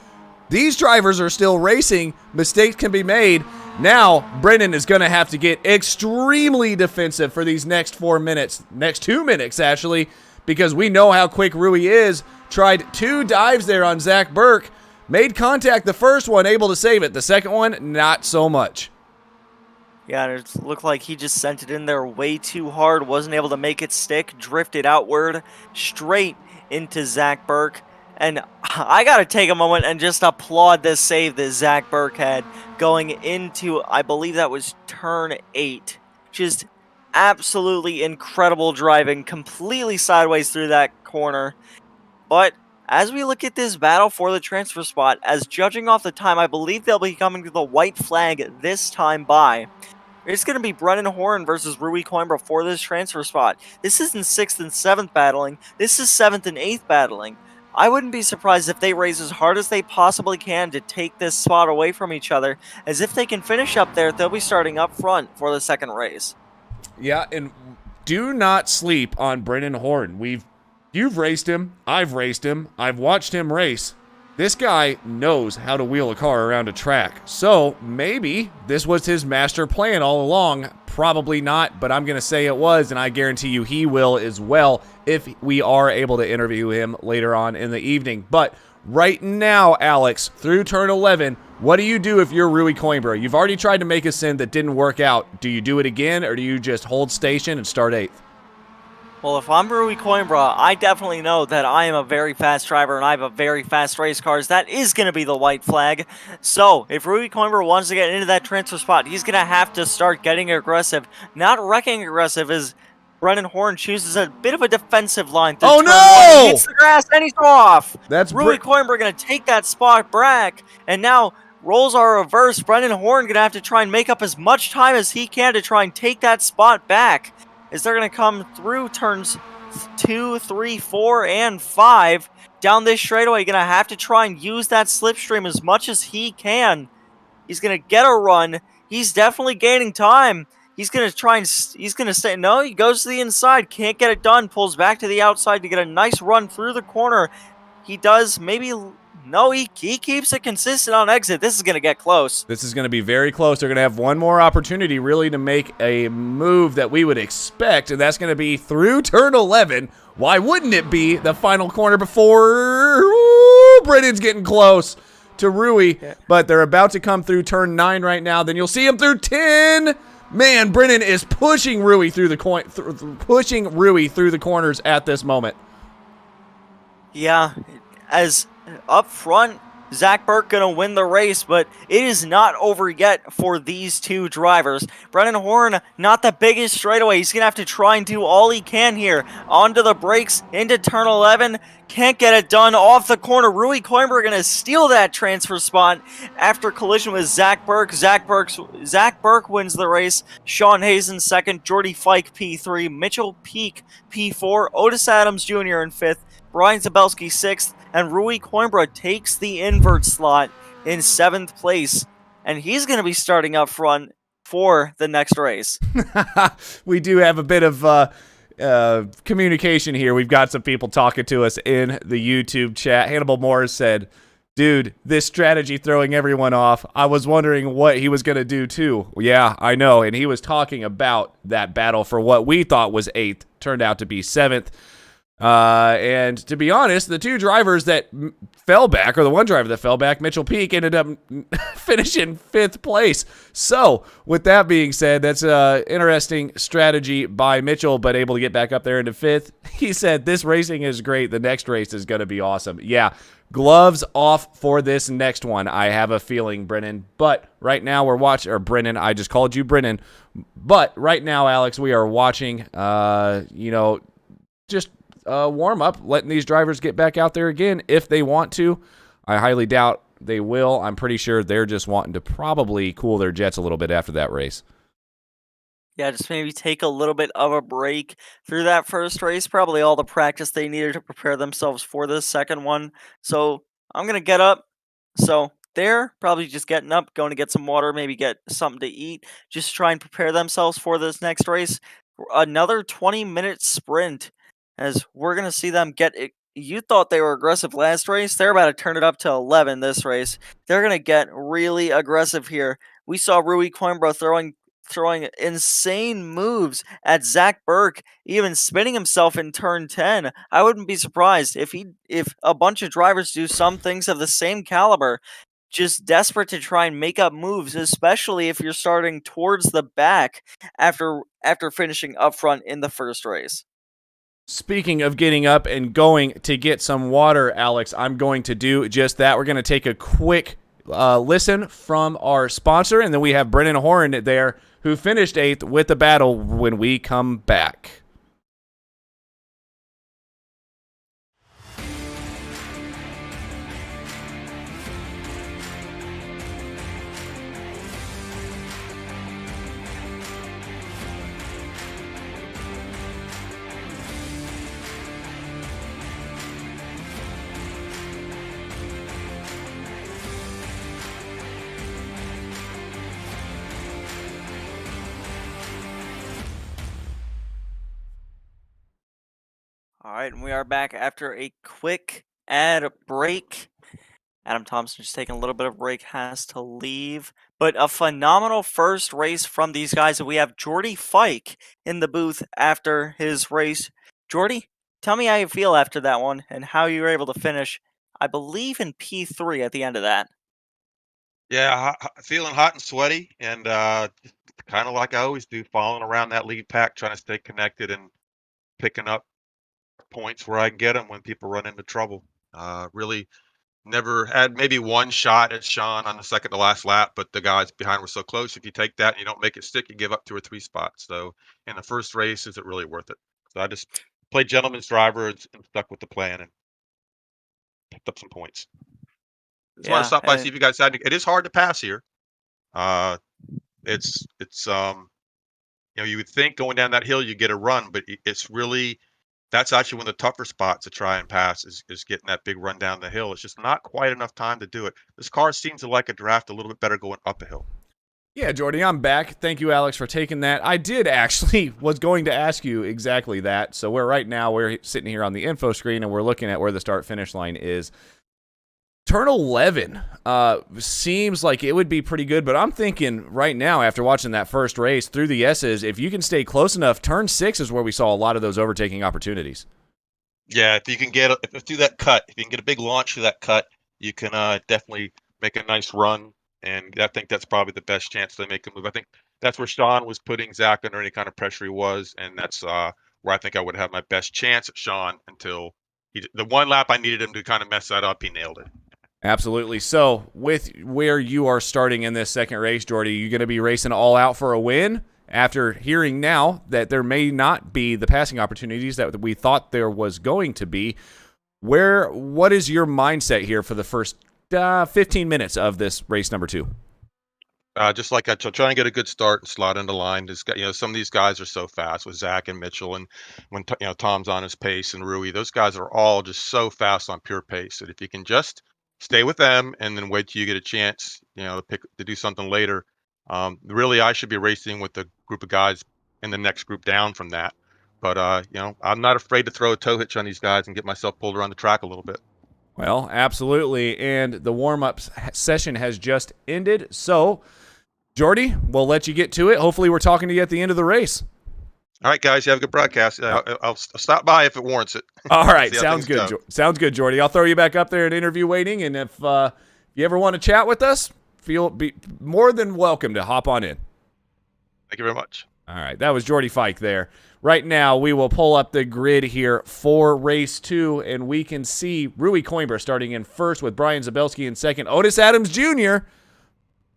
these drivers are still racing. Mistakes can be made. Now, Brennan is going to have to get extremely defensive for these next 4 minutes, next 2 minutes, actually, because we know how quick Rui is. Tried 2 dives there on Zach Burke. Made contact the first one, able to save it. The second one, not so much.
Yeah, it looked like he just sent it in there way too hard. Wasn't able to make it stick. Drifted outward straight into Zach Burke. And I got to take a moment and just applaud this save that Zach Burke had going into, I believe that was turn 8. Just absolutely incredible driving. Completely sideways through that corner. But as we look at this battle for the transfer spot, as judging off the time, I believe they'll be coming to the white flag this time by. It's going to be Brennan Horn versus Rui Coimbra for this transfer spot. This isn't 6th and 7th battling. This is 7th and 8th battling. I wouldn't be surprised if they race as hard as they possibly can to take this spot away from each other, as if they can finish up there, they'll be starting up front for the second race.
Yeah, and do not sleep on Brennan Horn. You've raced him. I've raced him. I've watched him race. This guy knows how to wheel a car around a track. So maybe this was his master plan all along. Probably not, but I'm going to say it was, and I guarantee you he will as well if we are able to interview him later on in the evening. But right now, Alex, through turn 11, what do you do if you're Rui Coimbra? You've already tried to make a sin that didn't work out. Do you do it again, or do you just hold station and start 8th?
Well, if I'm Rui Coimbra, I definitely know that I am a very fast driver and I have a very fast race cars. That is going to be the white flag. So, if Rui Coimbra wants to get into that transfer spot, he's going to have to start getting aggressive. Not wrecking aggressive as Brennan Horn chooses a bit of a defensive line.
Oh, no!
He hits the grass and he's off.
That's
Rui Coimbra going to take that spot back. And now, roles are reversed. Brennan Horn going to have to try and make up as much time as he can to try and take that spot back. Is they're going to come through turns 2, 3, 4, and 5 down this straightaway. Going to have to try and use that slipstream as much as he can. He's going to get a run. He's definitely gaining time. He's going to try and he's going to stay. No, he goes to the inside. Can't get it done. Pulls back to the outside to get a nice run through the corner. He does maybe. No, he keeps it consistent on exit. This is going to get close.
This is going to be very close. They're going to have one more opportunity really to make a move that we would expect, and that's going to be through turn 11. Why wouldn't it be the final corner before Brennan's getting close to Rui? Yeah. But they're about to come through turn 9 right now. Then you'll see him through 10. Man, Brennan is pushing Rui through the corners at this moment.
Yeah, as up front, Zach Burke gonna win the race, but it is not over yet for these two drivers. Brennan Horn, not the biggest straightaway. He's gonna have to try and do all he can here. Onto the brakes, into turn 11. Can't get it done off the corner. Rui Coimbra gonna steal that transfer spot after collision with Zach Burke. Zach Burke wins the race. Sean Hazen second. Jordy Fike P3. Mitchell Peak P4. Otis Adams Jr. in fifth. Brian Zabelski sixth, and Rui Coimbra takes the invert slot in seventh place, and he's going to be starting up front for the next race.
We do have a bit of communication here. We've got some people talking to us in the YouTube chat. Hannibal Morris said, dude, this strategy throwing everyone off. I was wondering what he was going to do too. Yeah, I know. And he was talking about that battle for what we thought was 8th, turned out to be 7th. And to be honest, the two drivers that fell back, or the one driver that fell back, Mitchell Peak, ended up finishing 5th place. So, with that being said, that's an interesting strategy by Mitchell, but able to get back up there into 5th. He said, this racing is great. The next race is going to be awesome. Yeah, gloves off for this next one, I have a feeling, Brennan. But right now we're watching, or Brennan, I just called you Brennan. But right now, Alex, we are watching, just warm up, letting these drivers get back out there again if they want to. I highly doubt they will. I'm pretty sure they're just wanting to probably cool their jets a little bit after that race.
Yeah, just maybe take a little bit of a break through that first race. Probably all the practice they needed to prepare themselves for this second one. So I'm going to get up. So they're probably just getting up, going to get some water, maybe get something to eat, just try and prepare themselves for this next race. Another 20-minute sprint, as we're going to see them get it. You thought they were aggressive last race. They're about to turn it up to 11 this race. They're going to get really aggressive here. We saw Rui Coimbra throwing insane moves at Zach Burke, even spinning himself in turn 10. I wouldn't be surprised if a bunch of drivers do some things of the same caliber, just desperate to try and make up moves, especially if you're starting towards the back after finishing up front in the first race.
Speaking of getting up and going to get some water, Alex, I'm going to do just that. We're going to take a quick listen from our sponsor, and then we have Brennan Horn there, who finished 8th with the battle when we come back.
All right, and we are back after a quick ad break. Adam Thompson just taking a little bit of break, has to leave. But a phenomenal first race from these guys. We have Jordy Fike in the booth after his race. Jordy, tell me how you feel after that one and how you were able to finish, I believe, in P3 at the end of that.
Yeah, feeling hot and sweaty, and kind of like I always do, following around that lead pack, trying to stay connected and picking up points where I can get them when people run into trouble. Really never had maybe one shot at Sean on the second to last lap, but the guys behind were so close. If you take that and you don't make it stick, you give up 2 or 3 spots. So in the first race, is it really worth it? So I just played gentleman's driver and stuck with the plan and picked up some points. Just want to stop by see if you guys had. It is hard to pass here. It's you would think going down that hill you get a run, but it's really, that's actually one of the tougher spots to try and pass is getting that big run down the hill. It's just not quite enough time to do it. This car seems to like a draft a little bit better going up a hill.
Yeah, Jordy, I'm back. Thank you, Alex, for taking that. I did actually was going to ask you exactly that. So we're sitting here on the info screen and we're looking at where the start-finish line is. Turn 11 seems like it would be pretty good, but I'm thinking right now after watching that first race through the S's, if you can stay close enough, turn 6 is where we saw a lot of those overtaking opportunities.
Yeah, if you can through that cut, if you can get a big launch through that cut, you can definitely make a nice run, and I think that's probably the best chance they make a move. I think that's where Sean was putting Zach under any kind of pressure he was, and that's where I think I would have my best chance at Sean until the one lap I needed him to kind of mess that up, he nailed it.
Absolutely. So, with where you are starting in this second race, Jordy, you're going to be racing all out for a win after hearing now that there may not be the passing opportunities that we thought there was going to be. What is your mindset here for the first 15 minutes of this race number 2?
Just like trying to get a good start and slot into line. Some of these guys are so fast with Zach and Mitchell, and when Tom's on his pace and Rui, those guys are all just so fast on pure pace. And if you can just stay with them and then wait till you get a chance, to do something later. Really, I should be racing with the group of guys in the next group down from that. But I'm not afraid to throw a toe hitch on these guys and get myself pulled around the track a little bit.
Well, absolutely. And the warm-up session has just ended, so Jordy, we'll let you get to it. Hopefully we're talking to you at the end of the race.
All right, guys. You have a good broadcast. I'll stop by if it warrants it.
All right. Sounds good. Sounds good, Jordy. I'll throw you back up there at interview waiting. And if you ever want to chat with us, be more than welcome to hop on in.
Thank you very much.
All right. That was Jordy Fike there. Right now, we will pull up the grid here for race 2, and we can see Rui Coimbra starting in first with Brian Zabelski in second. Otis Adams Jr.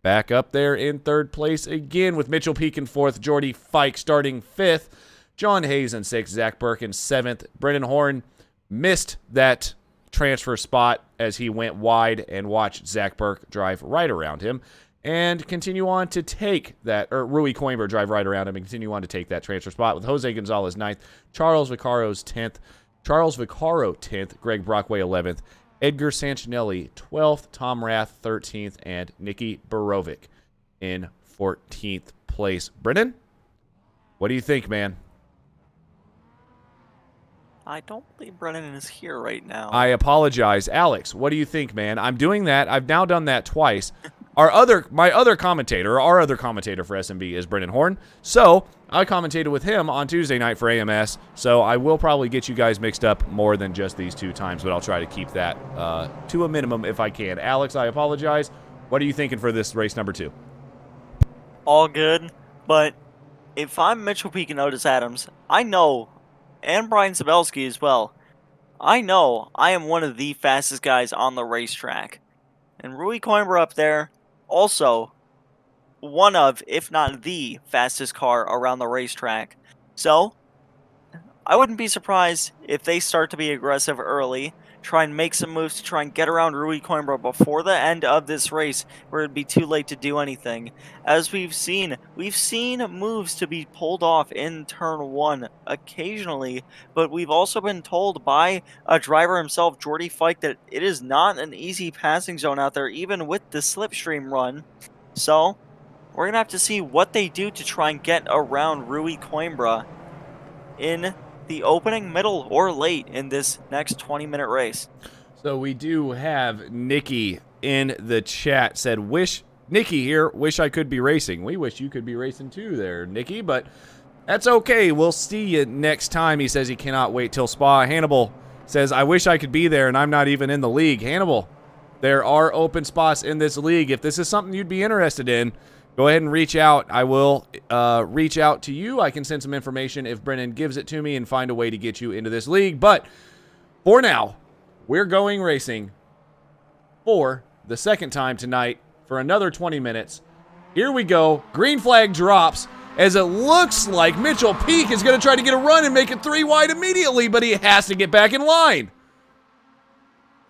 back up there in third place again with Mitchell Peak in fourth. Jordy Fike starting fifth. John Hayes in sixth. Zach Burke in seventh. Brendan Horn missed that transfer spot as he went wide and watched Zach Burke drive right around him and continue on to take that, or Rui Coimbra drive right around him and continue on to take that transfer spot with Jose Gonzalez ninth. Charles Vaccaro 10th. Greg Brockway 11th. Edgar Sancinelli, 12th, Tom Rath, 13th, and Nikki Borovic in 14th place. Brennan, what do you think, man?
I don't believe Brennan is here right now.
I apologize. Alex, what do you think, man? I'm doing that. I've now done that twice. Our other commentator for SMB is Brendan Horn. So I commentated with him on Tuesday night for AMS. So I will probably get you guys mixed up more than just these 2 times, but I'll try to keep that to a minimum if I can. Alex, I apologize. What are you thinking for this race number 2?
All good, but if I'm Mitchell Peak and Otis Adams, I know, and Brian Zabelski as well, I know I am one of the fastest guys on the racetrack. And Rui Coimbra up there, also one of, if not the fastest car around the racetrack. So, I wouldn't be surprised if they start to be aggressive early, try and make some moves to try and get around Rui Coimbra before the end of this race, where it'd be too late to do anything. As we've seen moves to be pulled off in turn 1 occasionally, but we've also been told by a driver himself, Jordy Fike, that it is not an easy passing zone out there, even with the slipstream run. So, we're going to have to see what they do to try and get around Rui Coimbra in the opening, middle, or late in this next 20-minute race.
So we do have Nikki in the chat said, Nikki here, wish I could be racing. We wish you could be racing too there, Nikki, but that's okay. We'll see you next time. He says he cannot wait till Spa. Hannibal says, I wish I could be there and I'm not even in the league. Hannibal, there are open spots in this league. If this is something you'd be interested in, go ahead and reach out. I will reach out to you. I can send some information if Brennan gives it to me and find a way to get you into this league. But for now, we're going racing for the second time tonight for another 20 minutes. Here we go. Green flag drops as it looks like Mitchell Peak is going to try to get a run and make it 3 wide immediately, but he has to get back in line.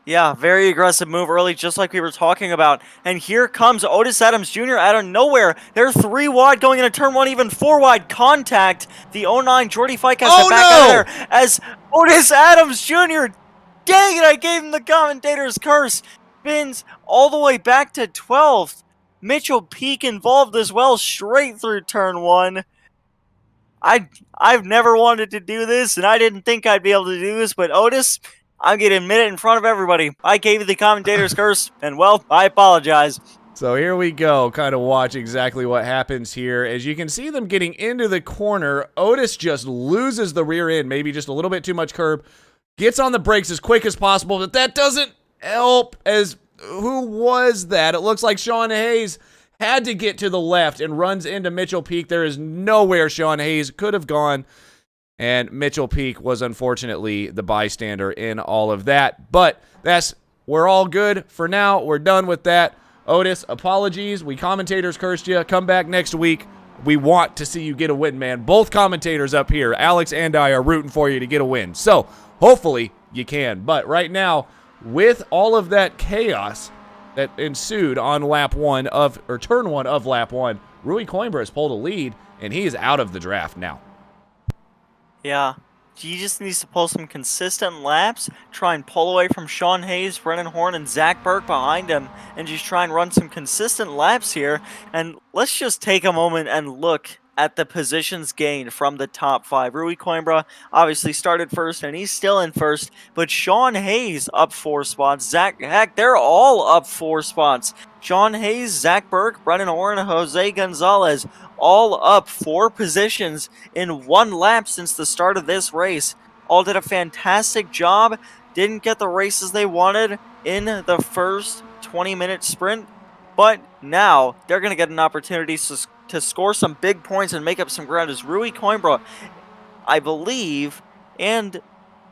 Yeah, very aggressive move early, just like we were talking about. And here comes Otis Adams Jr. out of nowhere. They're 3 wide going into turn 1, even 4 wide contact. The 09 Jordy Fike has to back out of there as Otis Adams Jr. Dang it, I gave him the commentator's curse. Spins all the way back to 12th. Mitchell Peak involved as well, straight through turn 1. I've never wanted to do this, and I didn't think I'd be able to do this, but Otis, I'm going to admit it in front of everybody. I gave you the commentator's curse, and well, I apologize.
So here we go, kind of watch exactly what happens here. As you can see them getting into the corner, Otis just loses the rear end, maybe just a little bit too much curb, gets on the brakes as quick as possible, but that doesn't help. As who was that? It looks like Sean Hayes had to get to the left and runs into Mitchell Peak. There is nowhere Sean Hayes could have gone. And Mitchell Peak was unfortunately the bystander in all of that. But that's we're all good for now. We're done with that. Otis, apologies. We commentators cursed you. Come back next week. We want to see you get a win, man. Both commentators up here, Alex and I, are rooting for you to get a win. So hopefully you can. But right now, with all of that chaos that ensued on turn one of lap one, Rui Coimbra has pulled a lead, and he is out of the draft now.
Yeah. He just needs to pull some consistent laps, try and pull away from Sean Hayes, Brennan Horn, and Zach Burke behind him, and just try and run some consistent laps here. And let's just take a moment and look at the positions gained from the top 5. Rui Coimbra obviously started first, and he's still in first, but Sean Hayes up 4 spots. They're all up 4 spots. Sean Hayes, Zach Burke, Brennan Horn, Jose Gonzalez, all up 4 positions in 1 lap since the start of this race. All did a fantastic job. Didn't get the races they wanted in the first 20-minute sprint, but now they're going to get an opportunity to score some big points and make up some ground as Rui Coimbra, I believe, and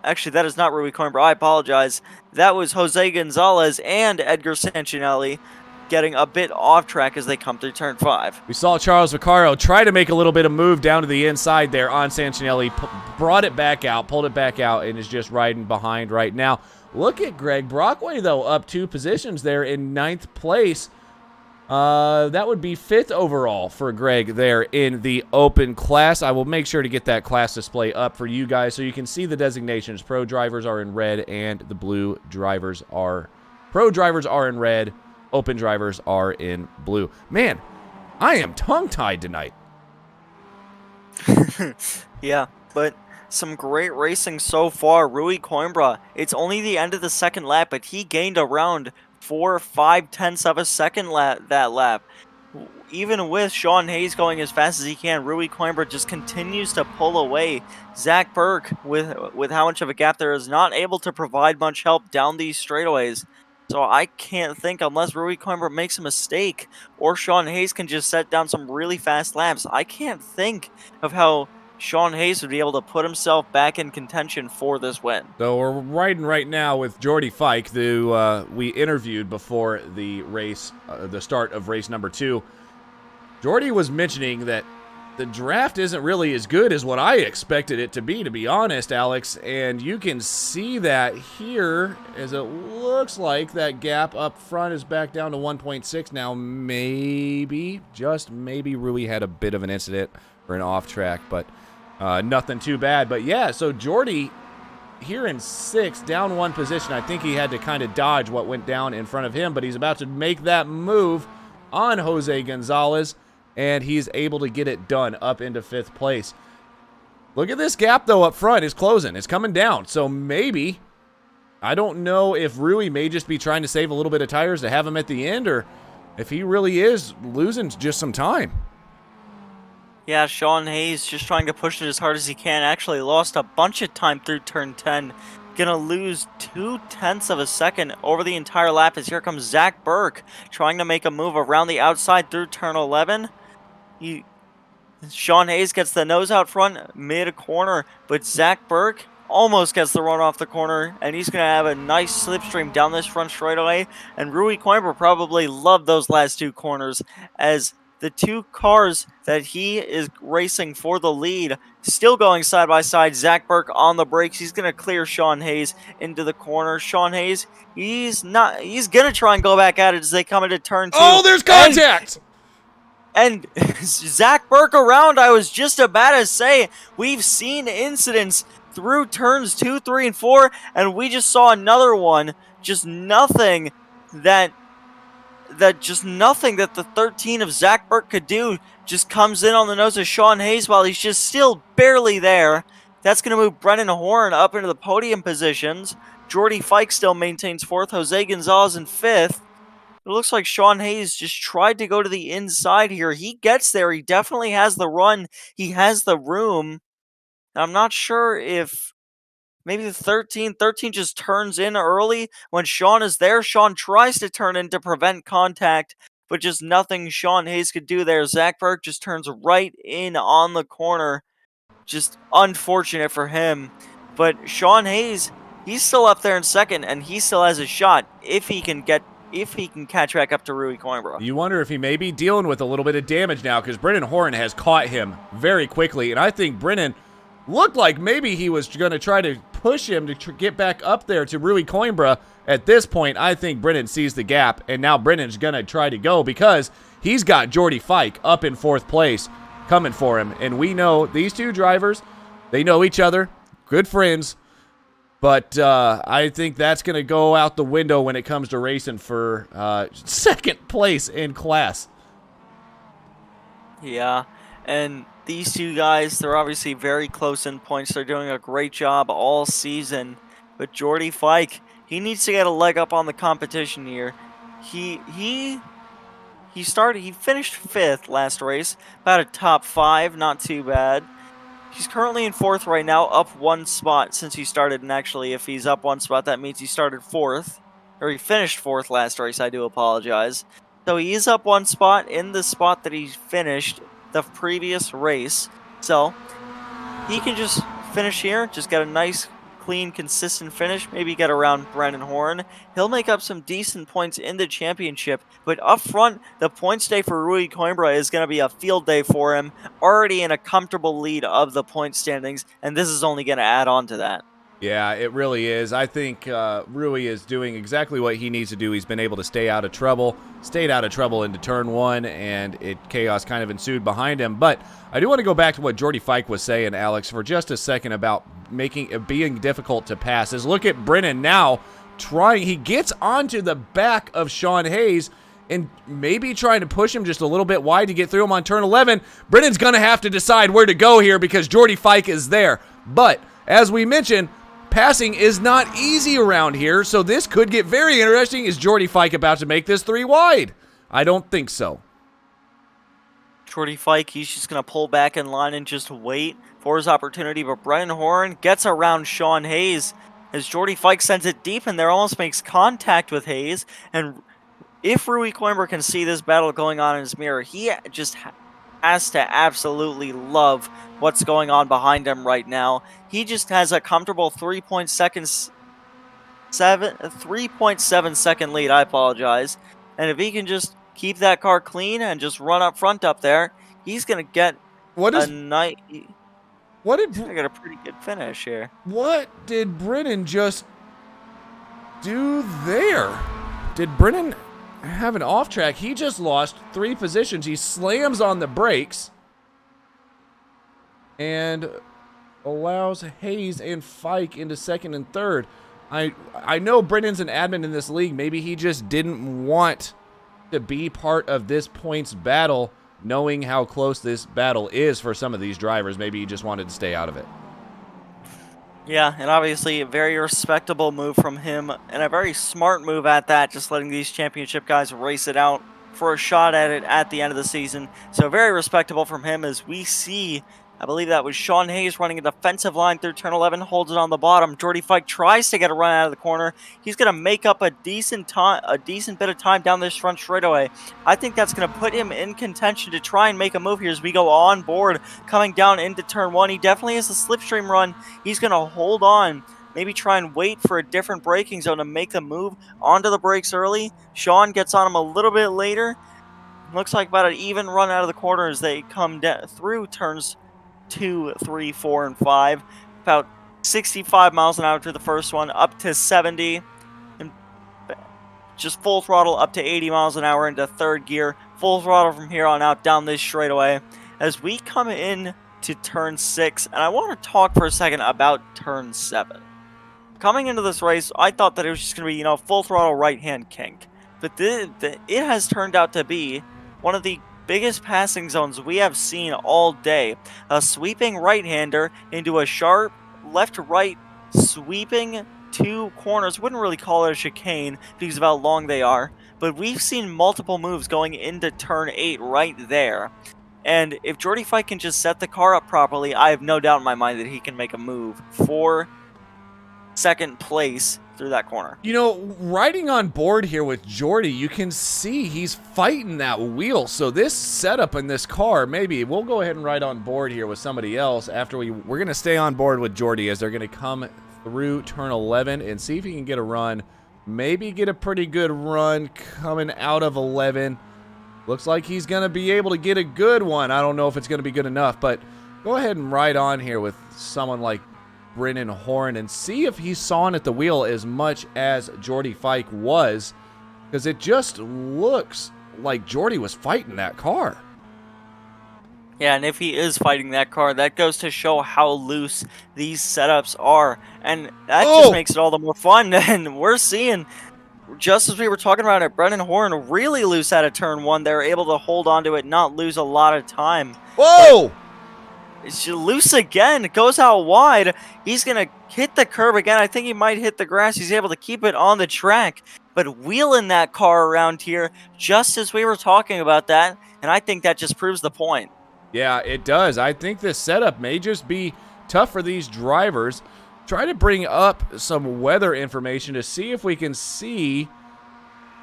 actually that is not Rui Coimbra, I apologize. That was Jose Gonzalez and Edgar Sancinelli getting a bit off track as they come through turn 5.
We saw Charles Vaccaro try to make a little bit of move down to the inside there on Sancinelli, brought it back out, pulled it back out, and is just riding behind right now. Look at Greg Brockway, though, up 2 positions there in 9th place. That would be 5th overall for Greg there in the open class. I will make sure to get that class display up for you guys so you can see the designations. Pro drivers are in red, and the pro drivers are in red. Open drivers are in blue. Man, I am tongue-tied tonight.
Yeah, but some great racing so far. Rui Coimbra, it's only the end of the second lap, but he gained around 4 or 5 tenths of a second that lap. Even with Sean Hayes going as fast as he can, Rui Coimbra just continues to pull away. Zach Burke, with how much of a gap there is, not able to provide much help down these straightaways. So I can't think, unless Rui Coimbra makes a mistake or Sean Hayes can just set down some really fast laps, I can't think of how Sean Hayes would be able to put himself back in contention for this win.
So we're riding right now with Jordy Fike, who we interviewed before the race, the start of race number 2. Jordy was mentioning that the draft isn't really as good as what I expected it to be honest, Alex. And you can see that here, as it looks like that gap up front is back down to 1.6 now. Maybe, just maybe, Rui had a bit of an incident or an off track, but nothing too bad. But yeah, so Jordy here in 6th, down 1 position. I think he had to kind of dodge what went down in front of him, but he's about to make that move on Jose Gonzalez, and he's able to get it done up into 5th place. Look at this gap, though, up front. It's closing. It's coming down. So maybe, I don't know if Rui may just be trying to save a little bit of tires to have him at the end, or if he really is losing just some time.
Yeah, Sean Hayes just trying to push it as hard as he can. Actually lost a bunch of time through turn 10. Gonna lose 2 tenths of a second over the entire lap as here comes Zach Burke trying to make a move around the outside through turn 11. Sean Hayes gets the nose out front mid-corner, but Zach Burke almost gets the run off the corner, and he's going to have a nice slipstream down this front straightaway. And Rui Coimbra probably loved those last 2 corners, as the 2 cars that he is racing for the lead still going side by side. Zach Burke on the brakes. He's going to clear Sean Hayes into the corner. Sean Hayes, he's going to try and go back at it as they come into turn 2.
Oh, there's contact!
And Zach Burke around, I was just about to say, we've seen incidents through turns 2, 3, and 4, and we just saw another one. Just nothing that the 13 of Zach Burke could do. Just comes in on the nose of Sean Hayes while he's just still barely there. That's going to move Brennan Horn up into the podium positions. Jordy Fike still maintains 4th. Jose Gonzalez in 5th. It looks like Sean Hayes just tried to go to the inside here. He gets there. He definitely has the run. He has the room. I'm not sure if maybe the 13 just turns in early when Sean is there. Sean tries to turn in to prevent contact, but just nothing Sean Hayes could do there. Zach Burke just turns right in on the corner. Just unfortunate for him. But Sean Hayes, He's still up there in second, and he still has a shot if he can catch back up to Rui Coimbra.
You wonder if he may be dealing with a little bit of damage now because Brennan Horn has caught him very quickly. And I think Brennan looked like maybe he was going to try to push him to get back up there to Rui Coimbra. At this point, I think Brennan sees the gap, and now Brennan's going to try to go because he's got Jordy Fike up in 4th place coming for him. And we know these two drivers, they know each other, good friends. But I think that's going to go out the window when it comes to racing for 2nd place in class.
Yeah, and these two guys, they're obviously very close in points. They're doing a great job all season. But Jordy Fike, he needs to get a leg up on the competition here. He finished 5th last race, about a top 5, not too bad. He's currently in 4th right now, up 1 spot since he started. And actually, if he's up 1 spot, that means he started 4th. Or he finished 4th last race, I do apologize. So he is up 1 spot in the spot that he finished the previous race. So he can just finish here, just get a nice, clean, consistent finish. Maybe get around Brennan Horn. He'll make up some decent points in the championship. But up front, the points day for Rui Coimbra is going to be a field day for him. Already in a comfortable lead of the point standings. And this is only going to add on to that.
Yeah, it really is. I think Rui is doing exactly what he needs to do. He's been able to stayed out of trouble into turn 1, and chaos kind of ensued behind him. But I do want to go back to what Jordy Fike was saying, Alex, for just a second about making it being difficult to pass. Is look at Brennan now trying. He gets onto the back of Sean Hayes and maybe trying to push him just a little bit wide to get through him on turn 11. Brennan's going to have to decide where to go here because Jordy Fike is there. But as we mentioned, passing is not easy around here, so this could get very interesting. Is Jordy Fike about to make this 3 wide? I don't think so.
Jordy Fike, he's just going to pull back in line and just wait for his opportunity. But Brennan Horn gets around Sean Hayes as Jordy Fike sends it deep in there, almost makes contact with Hayes. And if Rui Coimbra can see this battle going on in his mirror, he just has to absolutely love what's going on behind him right now. He just has a comfortable 3.7 second lead. I apologize. And if he can just keep that car clean and just run up front up there, he's gonna get a pretty good finish here.
What did Brennan just do there? Did Brennan have an off track? He just lost 3 positions. He slams on the brakes and allows Hayes and Fike into 2nd and 3rd. I know Brennan's an admin in this league. Maybe he just didn't want to be part of this points battle, knowing how close this battle is for some of these drivers. Maybe he just wanted to stay out of it.
Yeah, and obviously a very respectable move from him, and a very smart move at that, just letting these championship guys race it out for a shot at it at the end of the season. So very respectable from him as we see, I believe that was Sean Hayes running a defensive line through turn 11, holds it on the bottom. Jordy Fike tries to get a run out of the corner. He's going to make up a decent bit of time down this front straightaway. I think that's going to put him in contention to try and make a move here as we go on board coming down into turn 1. He definitely has a slipstream run. He's going to hold on, maybe try and wait for a different braking zone to make the move onto the brakes early. Sean gets on him a little bit later. Looks like about an even run out of the corner as they come through turns 2, 3, 4, and 5. About 65 miles an hour to the first one, up to 70. And just full throttle up to 80 miles an hour into 3rd gear. Full throttle from here on out down this straightaway. As we come in to turn 6, and I want to talk for a second about turn 7. Coming into this race, I thought that it was just going to be, full throttle right-hand kink. But it has turned out to be one of the biggest passing zones we have seen all day. A sweeping right-hander into a sharp left-right sweeping 2 corners. Wouldn't really call it a chicane because of how long they are, but we've seen multiple moves going into turn 8 right there. And if Jordy Fike can just set the car up properly, I have no doubt in my mind that he can make a move for 2nd place through that corner.
Riding on board here with Jordy, you can see he's fighting that wheel. So this setup in this car, maybe we'll go ahead and ride on board here with somebody else after we're going to stay on board with Jordy as they're going to come through turn 11 and see if he can get a run. Maybe get a pretty good run coming out of 11. Looks like he's going to be able to get a good one. I don't know if it's going to be good enough, but go ahead and ride on here with someone like Brennan Horn and see if he's sawing at the wheel as much as Jordy Fike was, because it just looks like Jordy was fighting that car.
Yeah, and if he is fighting that car, that goes to show how loose these setups are. And that just makes it all the more fun. And we're seeing, just as we were talking about it, Brennan Horn really loose out of turn 1. They're able to hold on to it, not lose a lot of time.
Whoa!
But it's loose again. It goes out wide. He's going to hit the curb again. I think he might hit the grass. He's able to keep it on the track. But wheeling that car around here, just as we were talking about that. And I think that just proves the point.
Yeah, it does. I think this setup may just be tough for these drivers. Try to bring up some weather information to see if we can see.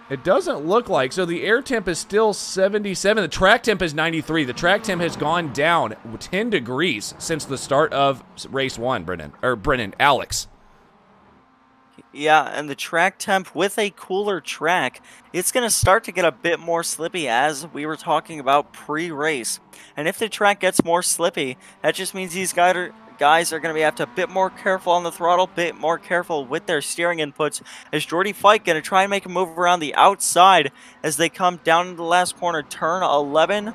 It doesn't look like. So the air temp is still 77. The track temp is 93. The track temp has gone down 10 degrees since the start of race 1, Alex.
Yeah, and the track temp with a cooler track, it's going to start to get a bit more slippy as we were talking about pre-race. And if the track gets more slippy, that just means these guys are going to have to be a bit more careful on the throttle, bit more careful with their steering inputs, as Jordy Fike going to try and make a move around the outside as they come down into the last corner, turn 11.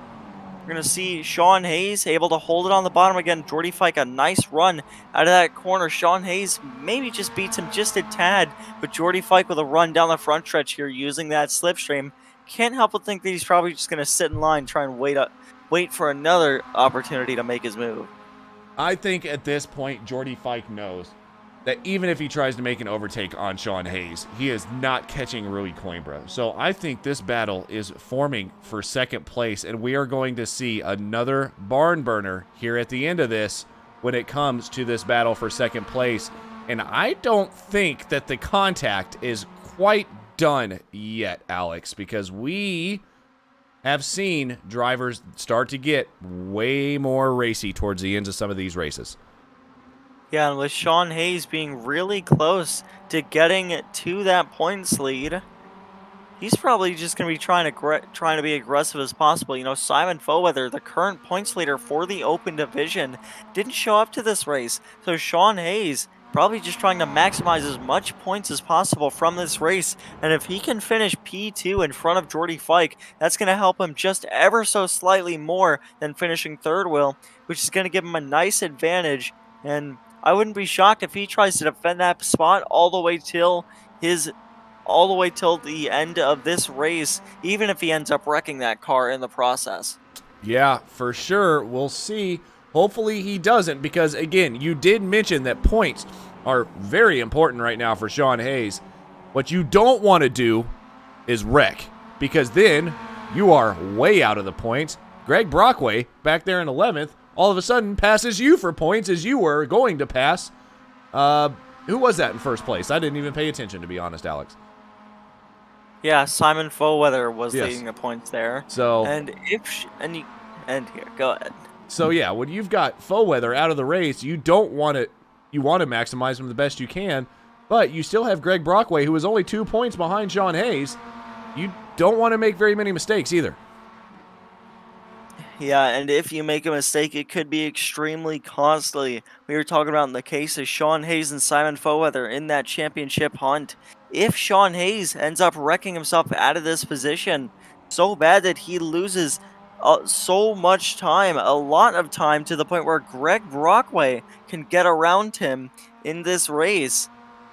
We're going to see Sean Hayes able to hold it on the bottom again. Jordy Fike, a nice run out of that corner. Sean Hayes maybe just beats him just a tad, but Jordy Fike with a run down the front stretch here using that slipstream. Can't help but think that he's probably just going to sit in line, try and wait for another opportunity to make his move.
I think at this point, Jordy Fike knows that even if he tries to make an overtake on Sean Hayes, he is not catching Rui Coimbra. So I think this battle is forming for second place, and we are going to see another barn burner here at the end of this when it comes to this battle for second place. And I don't think that the contact is quite done yet, Alex, because we have seen drivers start to get way more racy towards the ends of some of these races.
Yeah, and with Sean Hayes being really close to getting to that points lead, he's probably just going to be trying to be aggressive as possible. You know, Simon Foweather, the current points leader for the Open Division, didn't show up to this race. So Sean Hayes probably just trying to maximize as much points as possible from this race. And if he can finish P2 in front of Jordy Fike, that's going to help him just ever so slightly more than finishing third wheel, which is going to give him a nice advantage. And I wouldn't be shocked if he tries to defend that spot all the way till the end of this race, even if he ends up wrecking that car in the process.
Yeah, for sure. We'll see. Hopefully he doesn't, because again, you did mention that points are very important right now for Sean Hayes. What you don't want to do is wreck, because then you are way out of the points. Greg Brockway, back there in 11th, all of a sudden passes you for points as you were going to pass. Who was that in first place? I didn't even pay attention, to be honest, Alex.
Yeah, Simon Foweather was
Yes.
leading the points there.
So
and here, go ahead.
So yeah, when you've got Foweather out of the race, you want to maximize him the best you can, but you still have Greg Brockway, who is only 2 points behind Sean Hayes. You don't want to make very many mistakes either.
Yeah, and if you make a mistake, it could be extremely costly. We were talking about in the case of Sean Hayes and Simon Foweather in that championship hunt. If Sean Hayes ends up wrecking himself out of this position so bad that he loses so much time, a lot of time, to the point where Greg Brockway can get around him in this race,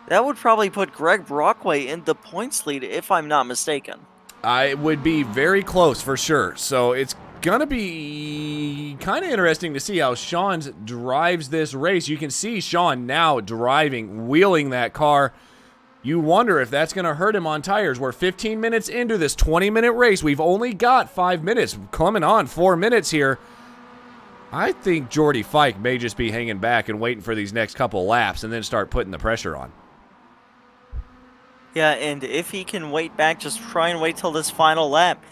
that would probably put Greg Brockway in the points lead, if I'm not mistaken.
I would be very close for sure. So it's going to be kind of interesting to see how Sean drives this race. You can see Sean now driving, wheeling that car. You wonder if that's going to hurt him on tires. We're 15 minutes into this 20-minute race. We've only got 5 minutes, coming on 4 minutes here. I think Jordy Fike may just be hanging back and waiting for these next couple laps and then start putting the pressure on.
Yeah, and if he can wait back, just try and wait till this final lap.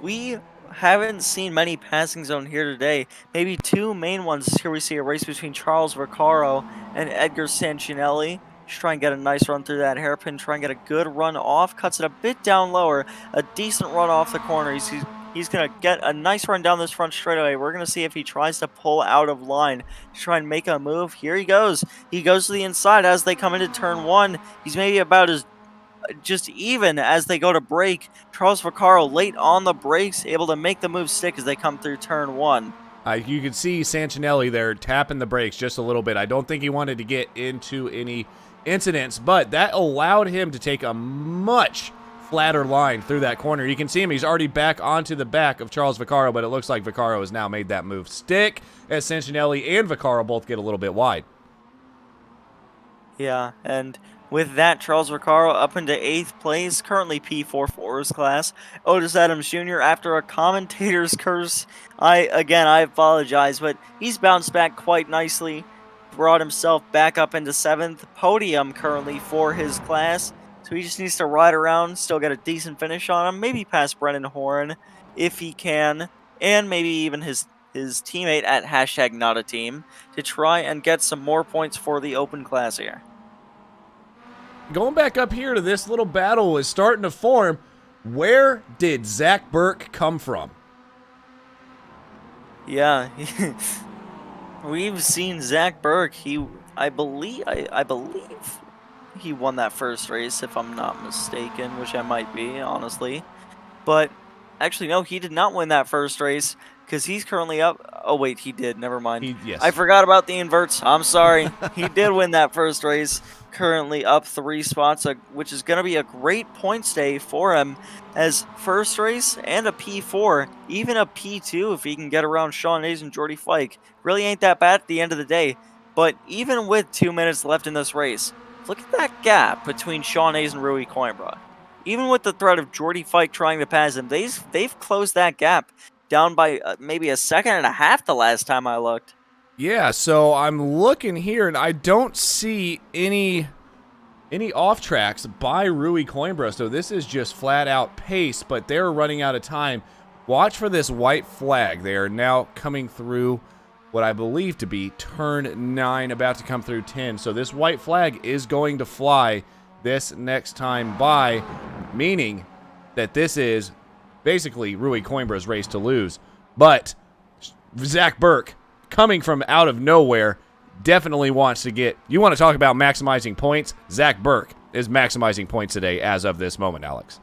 We haven't seen many passing zone here today. Maybe two main ones. Here we see a race between Charles Vaccaro and Edgar Sancinelli. Just try and get a nice run through that hairpin. Try and get a good run off. Cuts it a bit down lower. A decent run off the corner. He's going to get a nice run down this front straightaway. We're going to see if he tries to pull out of line to try and make a move. Here he goes. He goes to the inside as they come into turn one. He's maybe about as just even as they go to brake. Charles Vaccaro late on the brakes, able to make the move stick as they come through turn one.
You can see Sancinelli there tapping the brakes just a little bit. I don't think he wanted to get into any incidents, but that allowed him to take a much flatter line through that corner. You can see him. He's already back onto the back of Charles Vaccaro, but it looks like Vaccaro has now made that move stick as Sancinelli and Vaccaro both get a little bit wide.
Yeah, and with that, Charles Vaccaro up into 8th place, currently P4 for his class. Otis Adams Jr., after a commentator's curse, I apologize, but he's bounced back quite nicely, brought himself back up into 7th, podium currently for his class, so he just needs to ride around, still get a decent finish on him, maybe pass Brennan Horn if he can, and maybe even his teammate at #NotAteam to try and get some more points for the open class here.
Going back up here to this little battle is starting to form. Where did Zach Burke come from?
Yeah, we've seen Zach Burke. I believe he won that first race, if I'm not mistaken, which I might be, honestly. But actually, no, he did not win that first race because he's currently up. Oh wait, he did. Never mind.
Yes.
I forgot about the inverts. I'm sorry. He did win that first race. Currently up 3 spots, which is going to be a great points day for him as first race and a P4, even a P2 if he can get around Sean Hayes and Jordy Fike. Really ain't that bad at the end of the day. But even with 2 minutes left in this race, look at that gap between Sean Hayes and Rui Coimbra. Even with the threat of Jordy Fike trying to pass him, they've closed that gap down by maybe a second and a half the last time I looked.
Yeah, so I'm looking here, and I don't see any off tracks by Rui Coimbra. So this is just flat out pace, but they're running out of time. Watch for this white flag. They are now coming through what I believe to be turn 9, about to come through 10. So this white flag is going to fly this next time by, meaning that this is basically Rui Coimbra's race to lose. But Zach Burke, coming from out of nowhere, definitely wants to get... You want to talk about maximizing points? Zach Burke is maximizing points today as of this moment, Alex.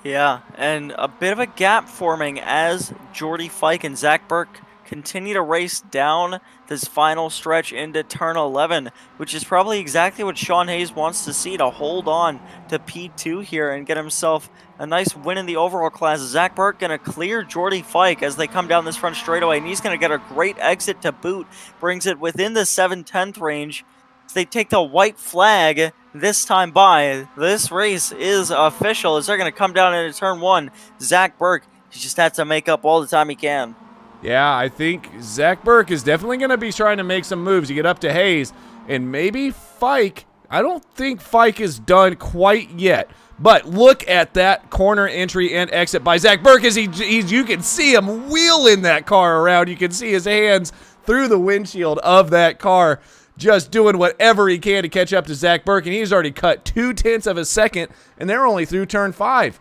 Yeah, and a bit of a gap forming as Jordy Fike and Zach Burke continue to race down this final stretch into turn 11, which is probably exactly what Sean Hayes wants to see, to hold on to P2 here and get himself a nice win in the overall class. Zach Burke going to clear Jordy Fike as they come down this front straightaway, and he's going to get a great exit to boot, brings it within the 7/10 range. As they take the white flag this time by. This race is official as they're going to come down into turn 1. Zach Burke, he just has to make up all the time he can.
Yeah, I think Zach Burke is definitely going to be trying to make some moves to get up to Hayes. And maybe Fike. I don't think Fike is done quite yet. But look at that corner entry and exit by Zach Burke as you can see him wheeling that car around. You can see his hands through the windshield of that car, just doing whatever he can to catch up to Zach Burke. And he's already cut 0.2 of a second, and they're only through turn 5.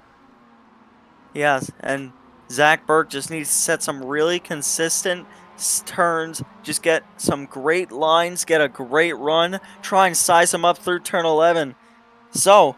Yes, and Zach Burke just needs to set some really consistent turns, just get some great lines, get a great run, try and size him up through turn 11. So,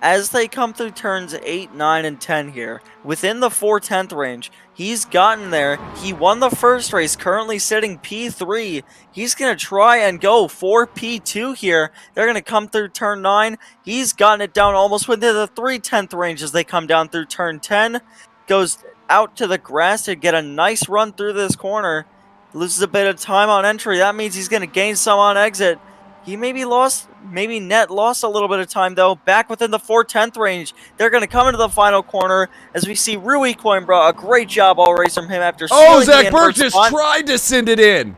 as they come through turns 8, 9, and 10 here, within the 4/10 range, he's gotten there. He won the first race, currently sitting P3. He's going to try and go for P2 here. They're going to come through turn 9. He's gotten it down almost within the 3/10 range as they come down through turn 10. Goes out to the grass to get a nice run through this corner. Loses a bit of time on entry. That means he's going to gain some on exit. He maybe lost a little bit of time, though. Back within the 4/10 range. They're going to come into the final corner as we see Rui Coimbra. A great job all race from him after
Zach Burke just tried to send it in.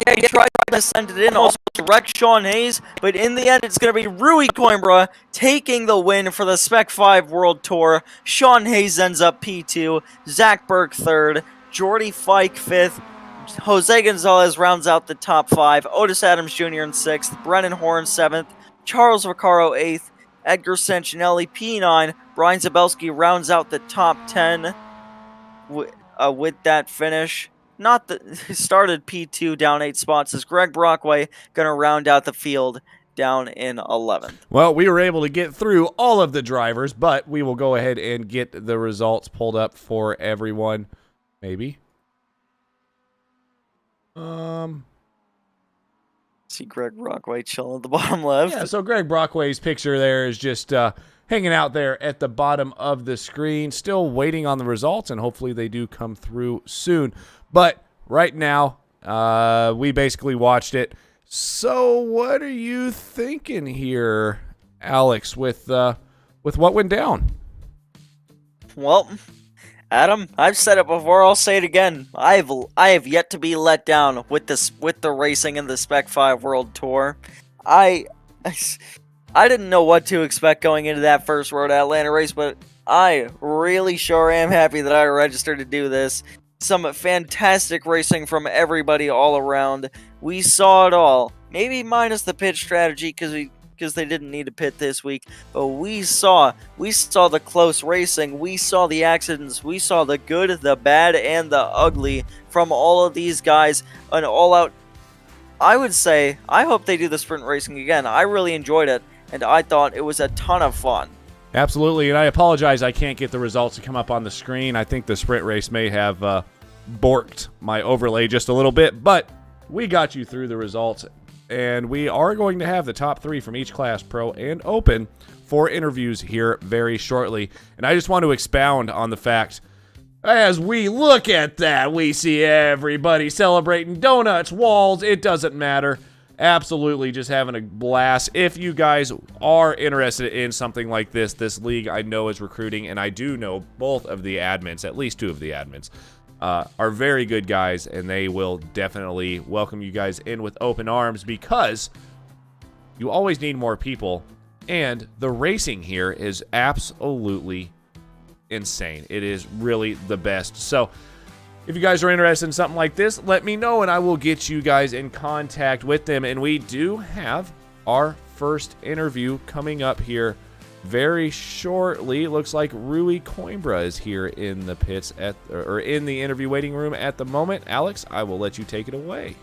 Yeah, he tried going to send it in, also direct Sean Hayes, but in the end, it's going to be Rui Coimbra taking the win for the Spec-5 World Tour. Sean Hayes ends up P2, Zach Burke 3rd, Jordy Fike 5th, Jose Gonzalez rounds out the top 5, Otis Adams Jr. in 6th, Brennan Horn 7th, Charles Vaccaro 8th, Edgar Sancinelli P9, Brian Zabelski rounds out the top 10 with that finish. Started P2 down 8 spots as Greg Brockway going to round out the field down in 11th.
Well, we were able to get through all of the drivers, but we will go ahead and get the results pulled up for everyone. Maybe.
See Greg Brockway chilling at the bottom left.
Yeah, so Greg Brockway's picture there is just hanging out there at the bottom of the screen, still waiting on the results, and hopefully they do come through soon. But right now, we basically watched it. So what are you thinking here, Alex, with what went down?
Well, Adam, I've said it before, I'll say it again. I have yet to be let down with the racing in the Spec-5 World Tour. I didn't know what to expect going into that first Road Atlanta race, but I really sure am happy that I registered to do this. Some fantastic racing from everybody all around. We saw it all. Maybe minus the pit strategy because they didn't need to pit this week. But we saw the close racing. We saw the accidents. We saw the good, the bad, and the ugly from all of these guys. An all-out. I would say, I hope they do the sprint racing again. I really enjoyed it, and I thought it was a ton of fun.
Absolutely, and I apologize I can't get the results to come up on the screen. I think the sprint race may have borked my overlay just a little bit, but we got you through the results, and we are going to have the top 3 from each class, Pro and Open, for interviews here very shortly. And I just want to expound on the fact, as we look at that, we see everybody celebrating donuts, walls, it doesn't matter. Absolutely just having a blast. If you guys are interested in something like this league I know is recruiting, and I do know both of the admins, at least 2 of the admins, are very good guys, and they will definitely welcome you guys in with open arms because you always need more people, and the racing here is absolutely insane. It is really the best. So if you guys are interested in something like this, let me know, and I will get you guys in contact with them. And we do have our first interview coming up here very shortly. It looks like Rui Coimbra is here in the pits or in the interview waiting room at the moment. Alex, I will let you take it away.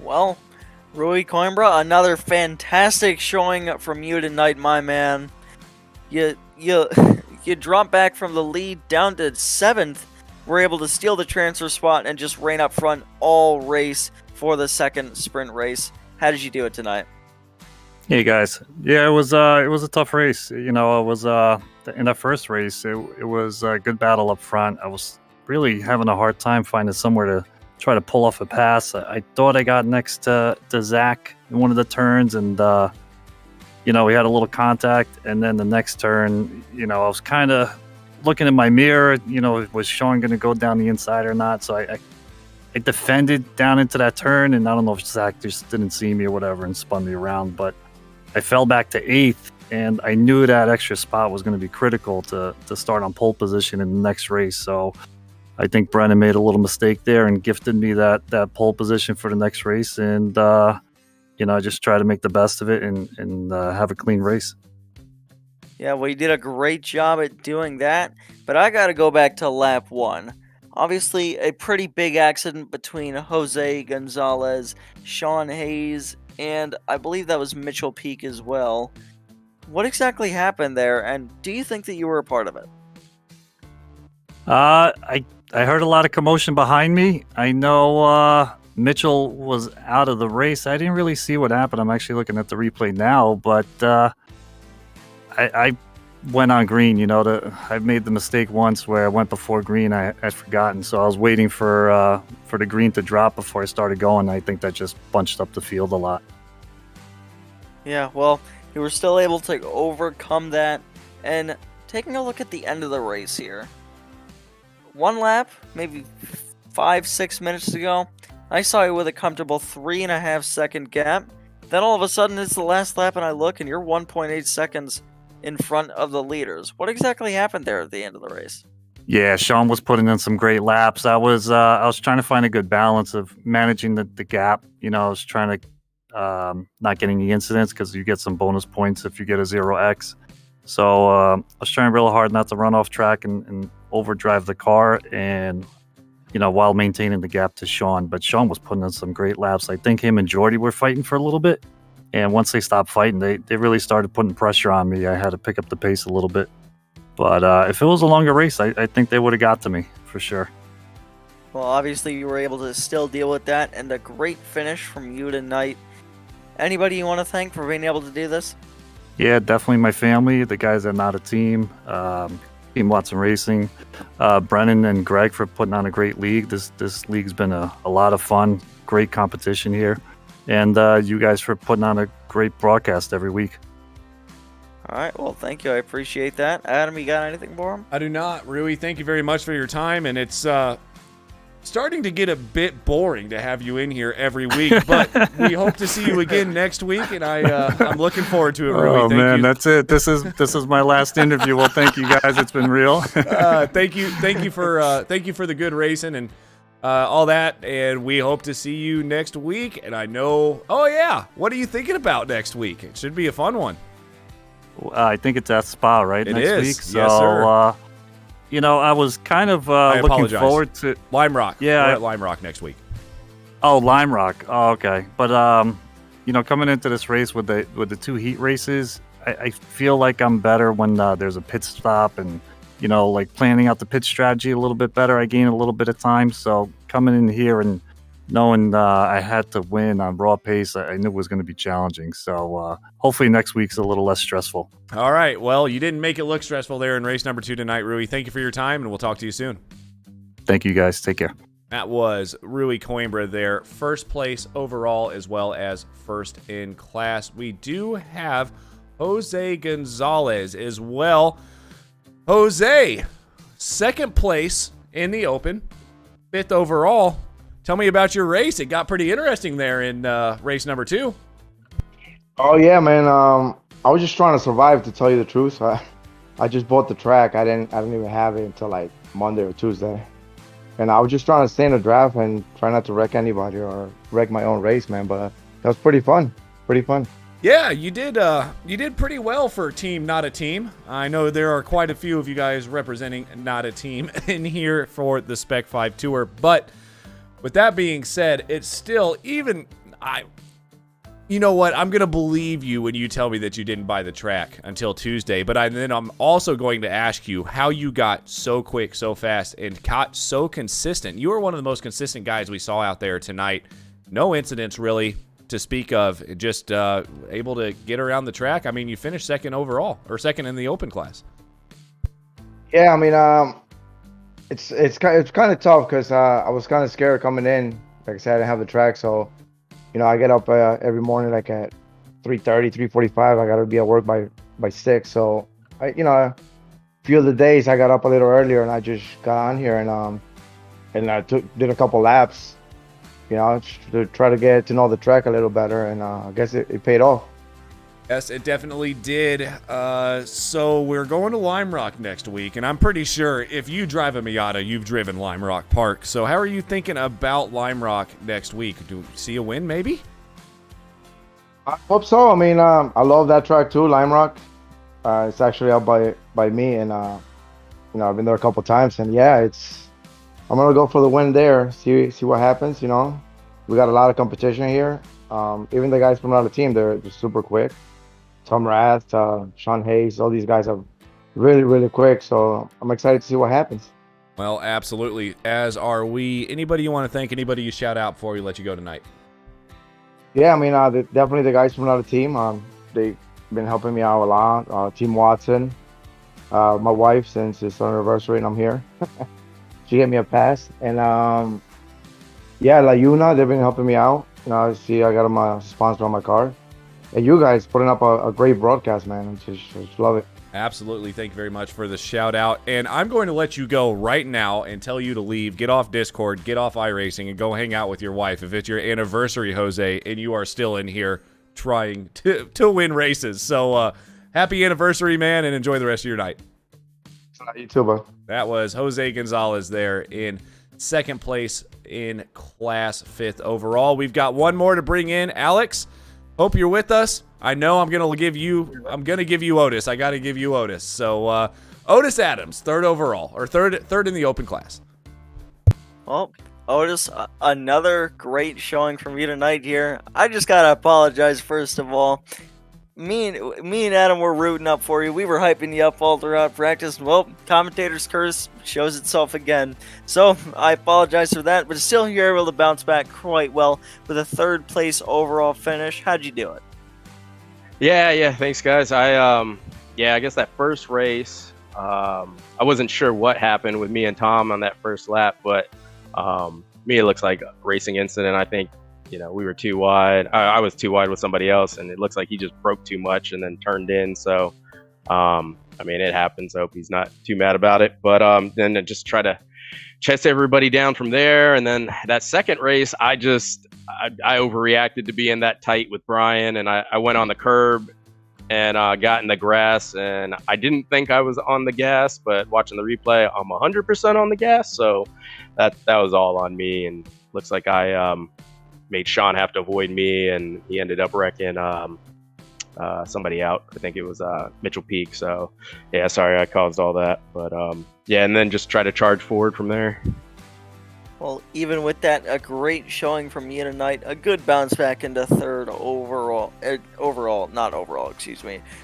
Well, Rui Coimbra, another fantastic showing from you tonight, my man. You drop back from the lead down to 7th. Were able to steal the transfer spot and just reign up front all race for the second sprint race. How did you do it tonight?
Hey guys, yeah, it was a tough race. You know, it was in that first race, it was a good battle up front. I was really having a hard time finding somewhere to try to pull off a pass. I thought I got next to Zach in one of the turns, and you know, we had a little contact, and then the next turn, you know, I was kind of looking in my mirror, you know, was Sean going to go down the inside or not? So I defended down into that turn, and I don't know if Zach just didn't see me or whatever and spun me around, but I fell back to 8th, and I knew that extra spot was going to be critical to start on pole position in the next race. So I think Brennan made a little mistake there and gifted me that pole position for the next race, and you know, I just try to make the best of it and have a clean race.
Yeah, well, you did a great job at doing that, but I got to go back to lap 1. Obviously, a pretty big accident between Jose Gonzalez, Sean Hayes, and I believe that was Mitchell Peak as well. What exactly happened there, and do you think that you were a part of it?
I heard a lot of commotion behind me. I know Mitchell was out of the race. I didn't really see what happened. I'm actually looking at the replay now, but I went on green. You know, I made the mistake once where I went before green. I had forgotten, so I was waiting for the green to drop before I started going. I think that just bunched up the field a lot.
Yeah, well, you were still able to overcome that. And taking a look at the end of the race here, one lap, maybe 5-6 minutes to go, I saw you with a comfortable 3.5-second gap. Then all of a sudden it's the last lap and I look and you're 1.8 seconds in front of the leaders. What exactly happened there at the end of the race?
Yeah, Sean was putting in some great laps. I was trying to find a good balance of managing the gap. I was trying to not getting the incidents because you get some bonus points if you get a 0x. So I was trying real hard not to run off track and overdrive the car, and while maintaining the gap to Sean. But Sean was putting in some great laps. I think him and Jordy were fighting for a little bit, and once they stopped fighting, they really started putting pressure on me. I had to pick up the pace a little bit. But if it was a longer race, I think they would have got to me for sure.
Well, obviously you were able to still deal with that, and a great finish from you tonight. Anybody you want to thank for being able to do this?
Yeah, definitely my family, the guys at Not a Team, Team Watson Racing, Brennan and Greg for putting on a great league. This league's been a lot of fun, great competition here, and you guys for putting on a great broadcast every week.
All right, well, thank you. I appreciate that. Adam, you got anything for him?
I do not. Rui, thank you very much for your time, and it's starting to get a bit boring to have you in here every week, but we hope to see you again next week, and I'm looking forward to it, Rui.
Oh,
thank
man,
you.
that's it. This is my last interview. Well, thank you guys. It's been real.
Thank you for the good racing and all that, and we hope to see you next week. And I know, oh yeah, what are you thinking about next week? It should be a fun one.
I think it's at Spa, right?
It
next
is.
week. So,
Yes, sir.
I was kind of
I
looking
apologize.
forward to
Lime Rock.
Yeah.
We're at Lime Rock next week.
Oh, Lime Rock. Oh, okay. But coming into this race with the two heat races, I feel like I'm better when there's a pit stop and like planning out the pit strategy a little bit better. I gain a little bit of time. So coming in here and knowing I had to win on raw pace, I knew it was going to be challenging. So hopefully next week's a little less stressful.
All right. Well, you didn't make it look stressful there in race number 2 tonight, Rui. Thank you for your time, and we'll talk to you soon.
Thank you, guys. Take care.
That was Rui Coimbra there, first place overall as well as first in class. We do have Jose Gonzalez as well. Jose, second place in the Open, 5th overall. Tell me about your race. It got pretty interesting there in race number 2.
Oh yeah, man. I was just trying to survive, to tell you the truth. I just bought the track. I didn't even have it until like Monday or Tuesday, and I was just trying to stay in the draft and try not to wreck anybody or wreck my own race, man. But that was pretty fun. Pretty fun.
Yeah, you did pretty well for Team Not a Team. I know there are quite a few of you guys representing Not a Team in here for the Spec-5 Tour, but with that being said, it's still you know what? I'm going to believe you when you tell me that you didn't buy the track until Tuesday, but then I'm also going to ask you how you got so quick, so fast, and got so consistent. You were one of the most consistent guys we saw out there tonight. No incidents really to speak of, just able to get around the track. I mean, you finished second overall, or second in the Open class.
Yeah, I mean, it's kind of tough because I was kind of scared coming in. Like I said, I didn't have the track, so I get up every morning like at 3:30, 3:45. I got to be at work by 6. So I few of the days I got up a little earlier and I just got on here and I did a couple laps, to try to get to know the track a little better, and I guess it paid off.
Yes, it definitely did. So we're going to Lime Rock next week, and I'm pretty sure if you drive a Miata, you've driven Lime Rock Park. So how are you thinking about Lime Rock next week? Do you see a win, maybe?
I hope so. I mean, I love that track too, Lime Rock. It's actually out by me, and I've been there a couple times, and yeah, I'm gonna go for the win there. See what happens. We got a lot of competition here. Even the guys from another team, they're super quick. Tom Rath, Sean Hayes, all these guys are really, really quick. So I'm excited to see what happens.
Well, absolutely. As are we. Anybody you want to thank? Anybody you shout out before we let you go tonight?
Yeah, I mean, definitely the guys from another team. They've been helping me out a lot. Team Watson, my wife, since it's her anniversary and I'm here, she gave me a pass. And yeah, La Yuna, they've been helping me out. See, I got my sponsor on my car. And you guys putting up a great broadcast, man. I just love it.
Absolutely. Thank you very much for the shout out. And I'm going to let you go right now and tell you to leave, get off Discord, get off iRacing, and go hang out with your wife if it's your anniversary, Jose, and you are still in here trying to win races. So happy anniversary, man, and enjoy the rest of your night.
You too, bro.
That was Jose Gonzalez there in second place in Class 5th overall. We've got one more to bring in. Alex, hope you're with us. I know I'm gonna give you Otis. I gotta give you Otis. So Otis Adams, third overall, or third in the open class.
Well, Otis, another great showing from you tonight here. I just gotta apologize first of all. Me and Adam were rooting up for you. We were hyping you up all throughout practice. Well, commentator's curse shows itself again. So I apologize for that, but still you're able to bounce back quite well with a third place overall finish. How'd you do it?
Yeah. Thanks, guys. I guess that first race, I wasn't sure what happened with me and Tom on that first lap, but me, it looks like a racing incident. I think, we were too wide. I was too wide with somebody else, and it looks like he just broke too much and then turned in. So, it happens. I hope he's not too mad about it. But then I just try to chase everybody down from there. And then that second race, I overreacted to being that tight with Brian, and I went on the curb and got in the grass, and I didn't think I was on the gas, but watching the replay, I'm 100% on the gas. So that was all on me, and looks like I made Sean have to avoid me, and he ended up wrecking somebody out. I think it was Mitchell Peak. So yeah, sorry I caused all that, but and then just try to charge forward from there.
Well, even with that, a great showing from you tonight. A good bounce back into third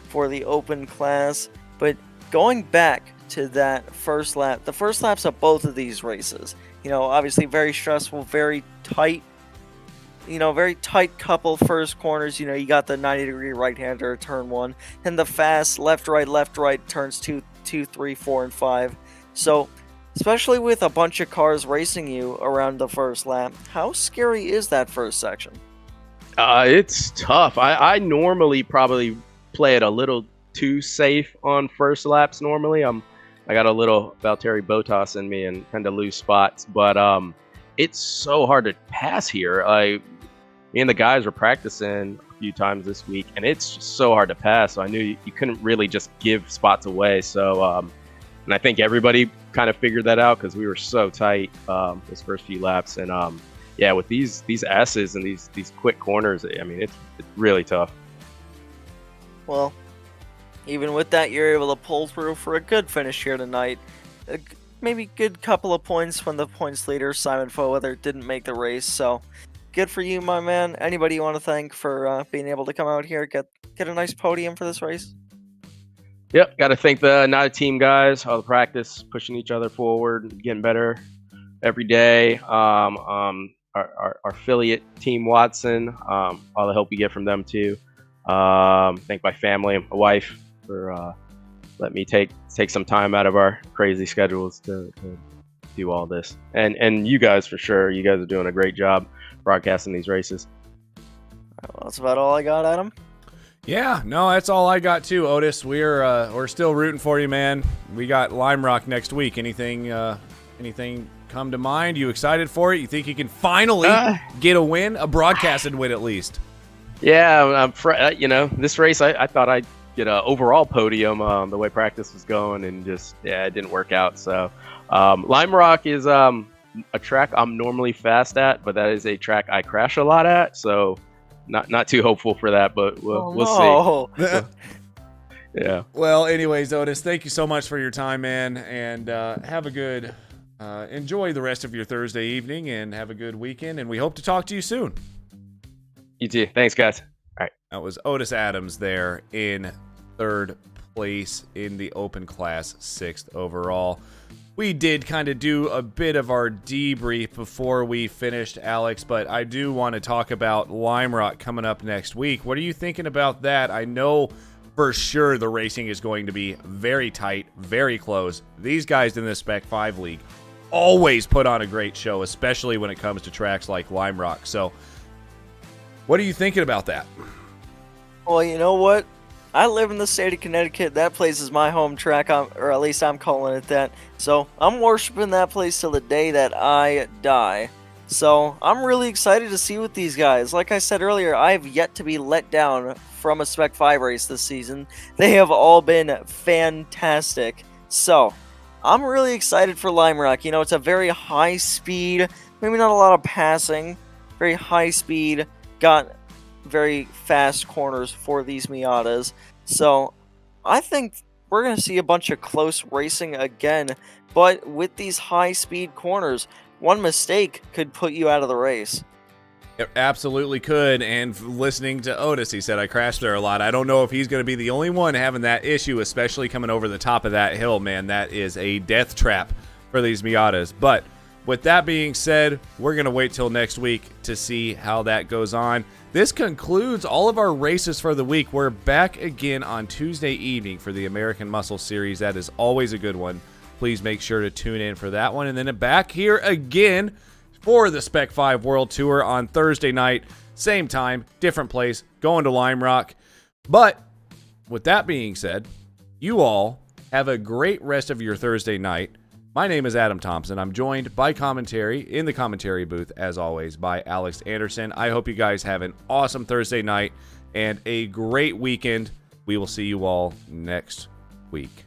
for the open class. But going back to that first lap, the first laps of both of these races, obviously very stressful, very tight couple first corners. You got the 90-degree right-hander turn 1, and the fast left, right turns 2, 3, 4, and 5. So, especially with a bunch of cars racing you around the first lap, how scary is that first section?
It's tough. I normally probably play it a little too safe on first laps. Normally, I got a little Valtteri Bottas in me and tend to lose spots, but it's so hard to pass here. Me and the guys were practicing a few times this week, and it's just so hard to pass. So I knew you couldn't really just give spots away. So, and I think everybody kind of figured that out because we were so tight those first few laps. And with these S's and these quick corners, it's really tough.
Well, even with that, you're able to pull through for a good finish here tonight. Maybe good couple of points from the points leader, Simon Foweather, didn't make the race. So good for you, my man. Anybody you want to thank for being able to come out here, get a nice podium for this race?
Yep, got to thank the Not a Team guys, all the practice, pushing each other forward, getting better every day. Our affiliate Team Watson, all the help we get from them too. Thank my family, my wife for letting me take some time out of our crazy schedules to do all this. And you guys for sure. You guys are doing a great job broadcasting these races.
Well, that's about all I got, Adam.
Yeah, no, that's all I got too, Otis. We're still rooting for you, man. We got Lime Rock next week. Anything come to mind? You excited for it? You think you can finally get a win, a broadcasted win at least?
Yeah, this race I thought I'd get an overall podium the way practice was going, and just it didn't work out. So Lime Rock is a track I'm normally fast at, but that is a track I crash a lot at. So not too hopeful for that, but we'll see. Yeah.
Well, anyways, Otis, thank you so much for your time, man, and have a good enjoy the rest of your Thursday evening, and have a good weekend, and we hope to talk to you soon.
You too. Thanks, guys. All right.
That was Otis Adams there in third place in the open class, 6th overall. We did kind of do a bit of our debrief before we finished, Alex, but I do want to talk about Lime Rock coming up next week. What are you thinking about that? I know for sure the racing is going to be very tight, very close. These guys in the Spec-5 League always put on a great show, especially when it comes to tracks like Lime Rock. So what are you thinking about that?
Well, you know what? I live in the state of Connecticut. That place is my home track, or at least I'm calling it that. So I'm worshiping that place till the day that I die. So I'm really excited to see what these guys. Like I said earlier, I have yet to be let down from a Spec-5 race this season. They have all been fantastic. So I'm really excited for Lime Rock. You know, it's a very high speed, maybe not a lot of passing, very high speed, got very fast corners for these Miatas. So I think we're going to see a bunch of close racing again, but with these high speed corners, one mistake could put you out of the race.
It absolutely could, and listening to Otis, he said, I crashed there a lot. I don't know if he's going to be the only one having that issue, especially coming over the top of that hill, man. That is a death trap for these Miatas. But with that being said, we're going to wait till next week to see how that goes on. This concludes all of our races for the week. We're back again on Tuesday evening for the American Muscle Series. That is always a good one. Please make sure to tune in for that one. And then back here again for the Spec-5 World Tour on Thursday night. Same time, different place, going to Lime Rock. But with that being said, you all have a great rest of your Thursday night. My name is Adam Thompson. I'm joined by commentary in the commentary booth, as always, by Alex Anderson. I hope you guys have an awesome Thursday night and a great weekend. We will see you all next week.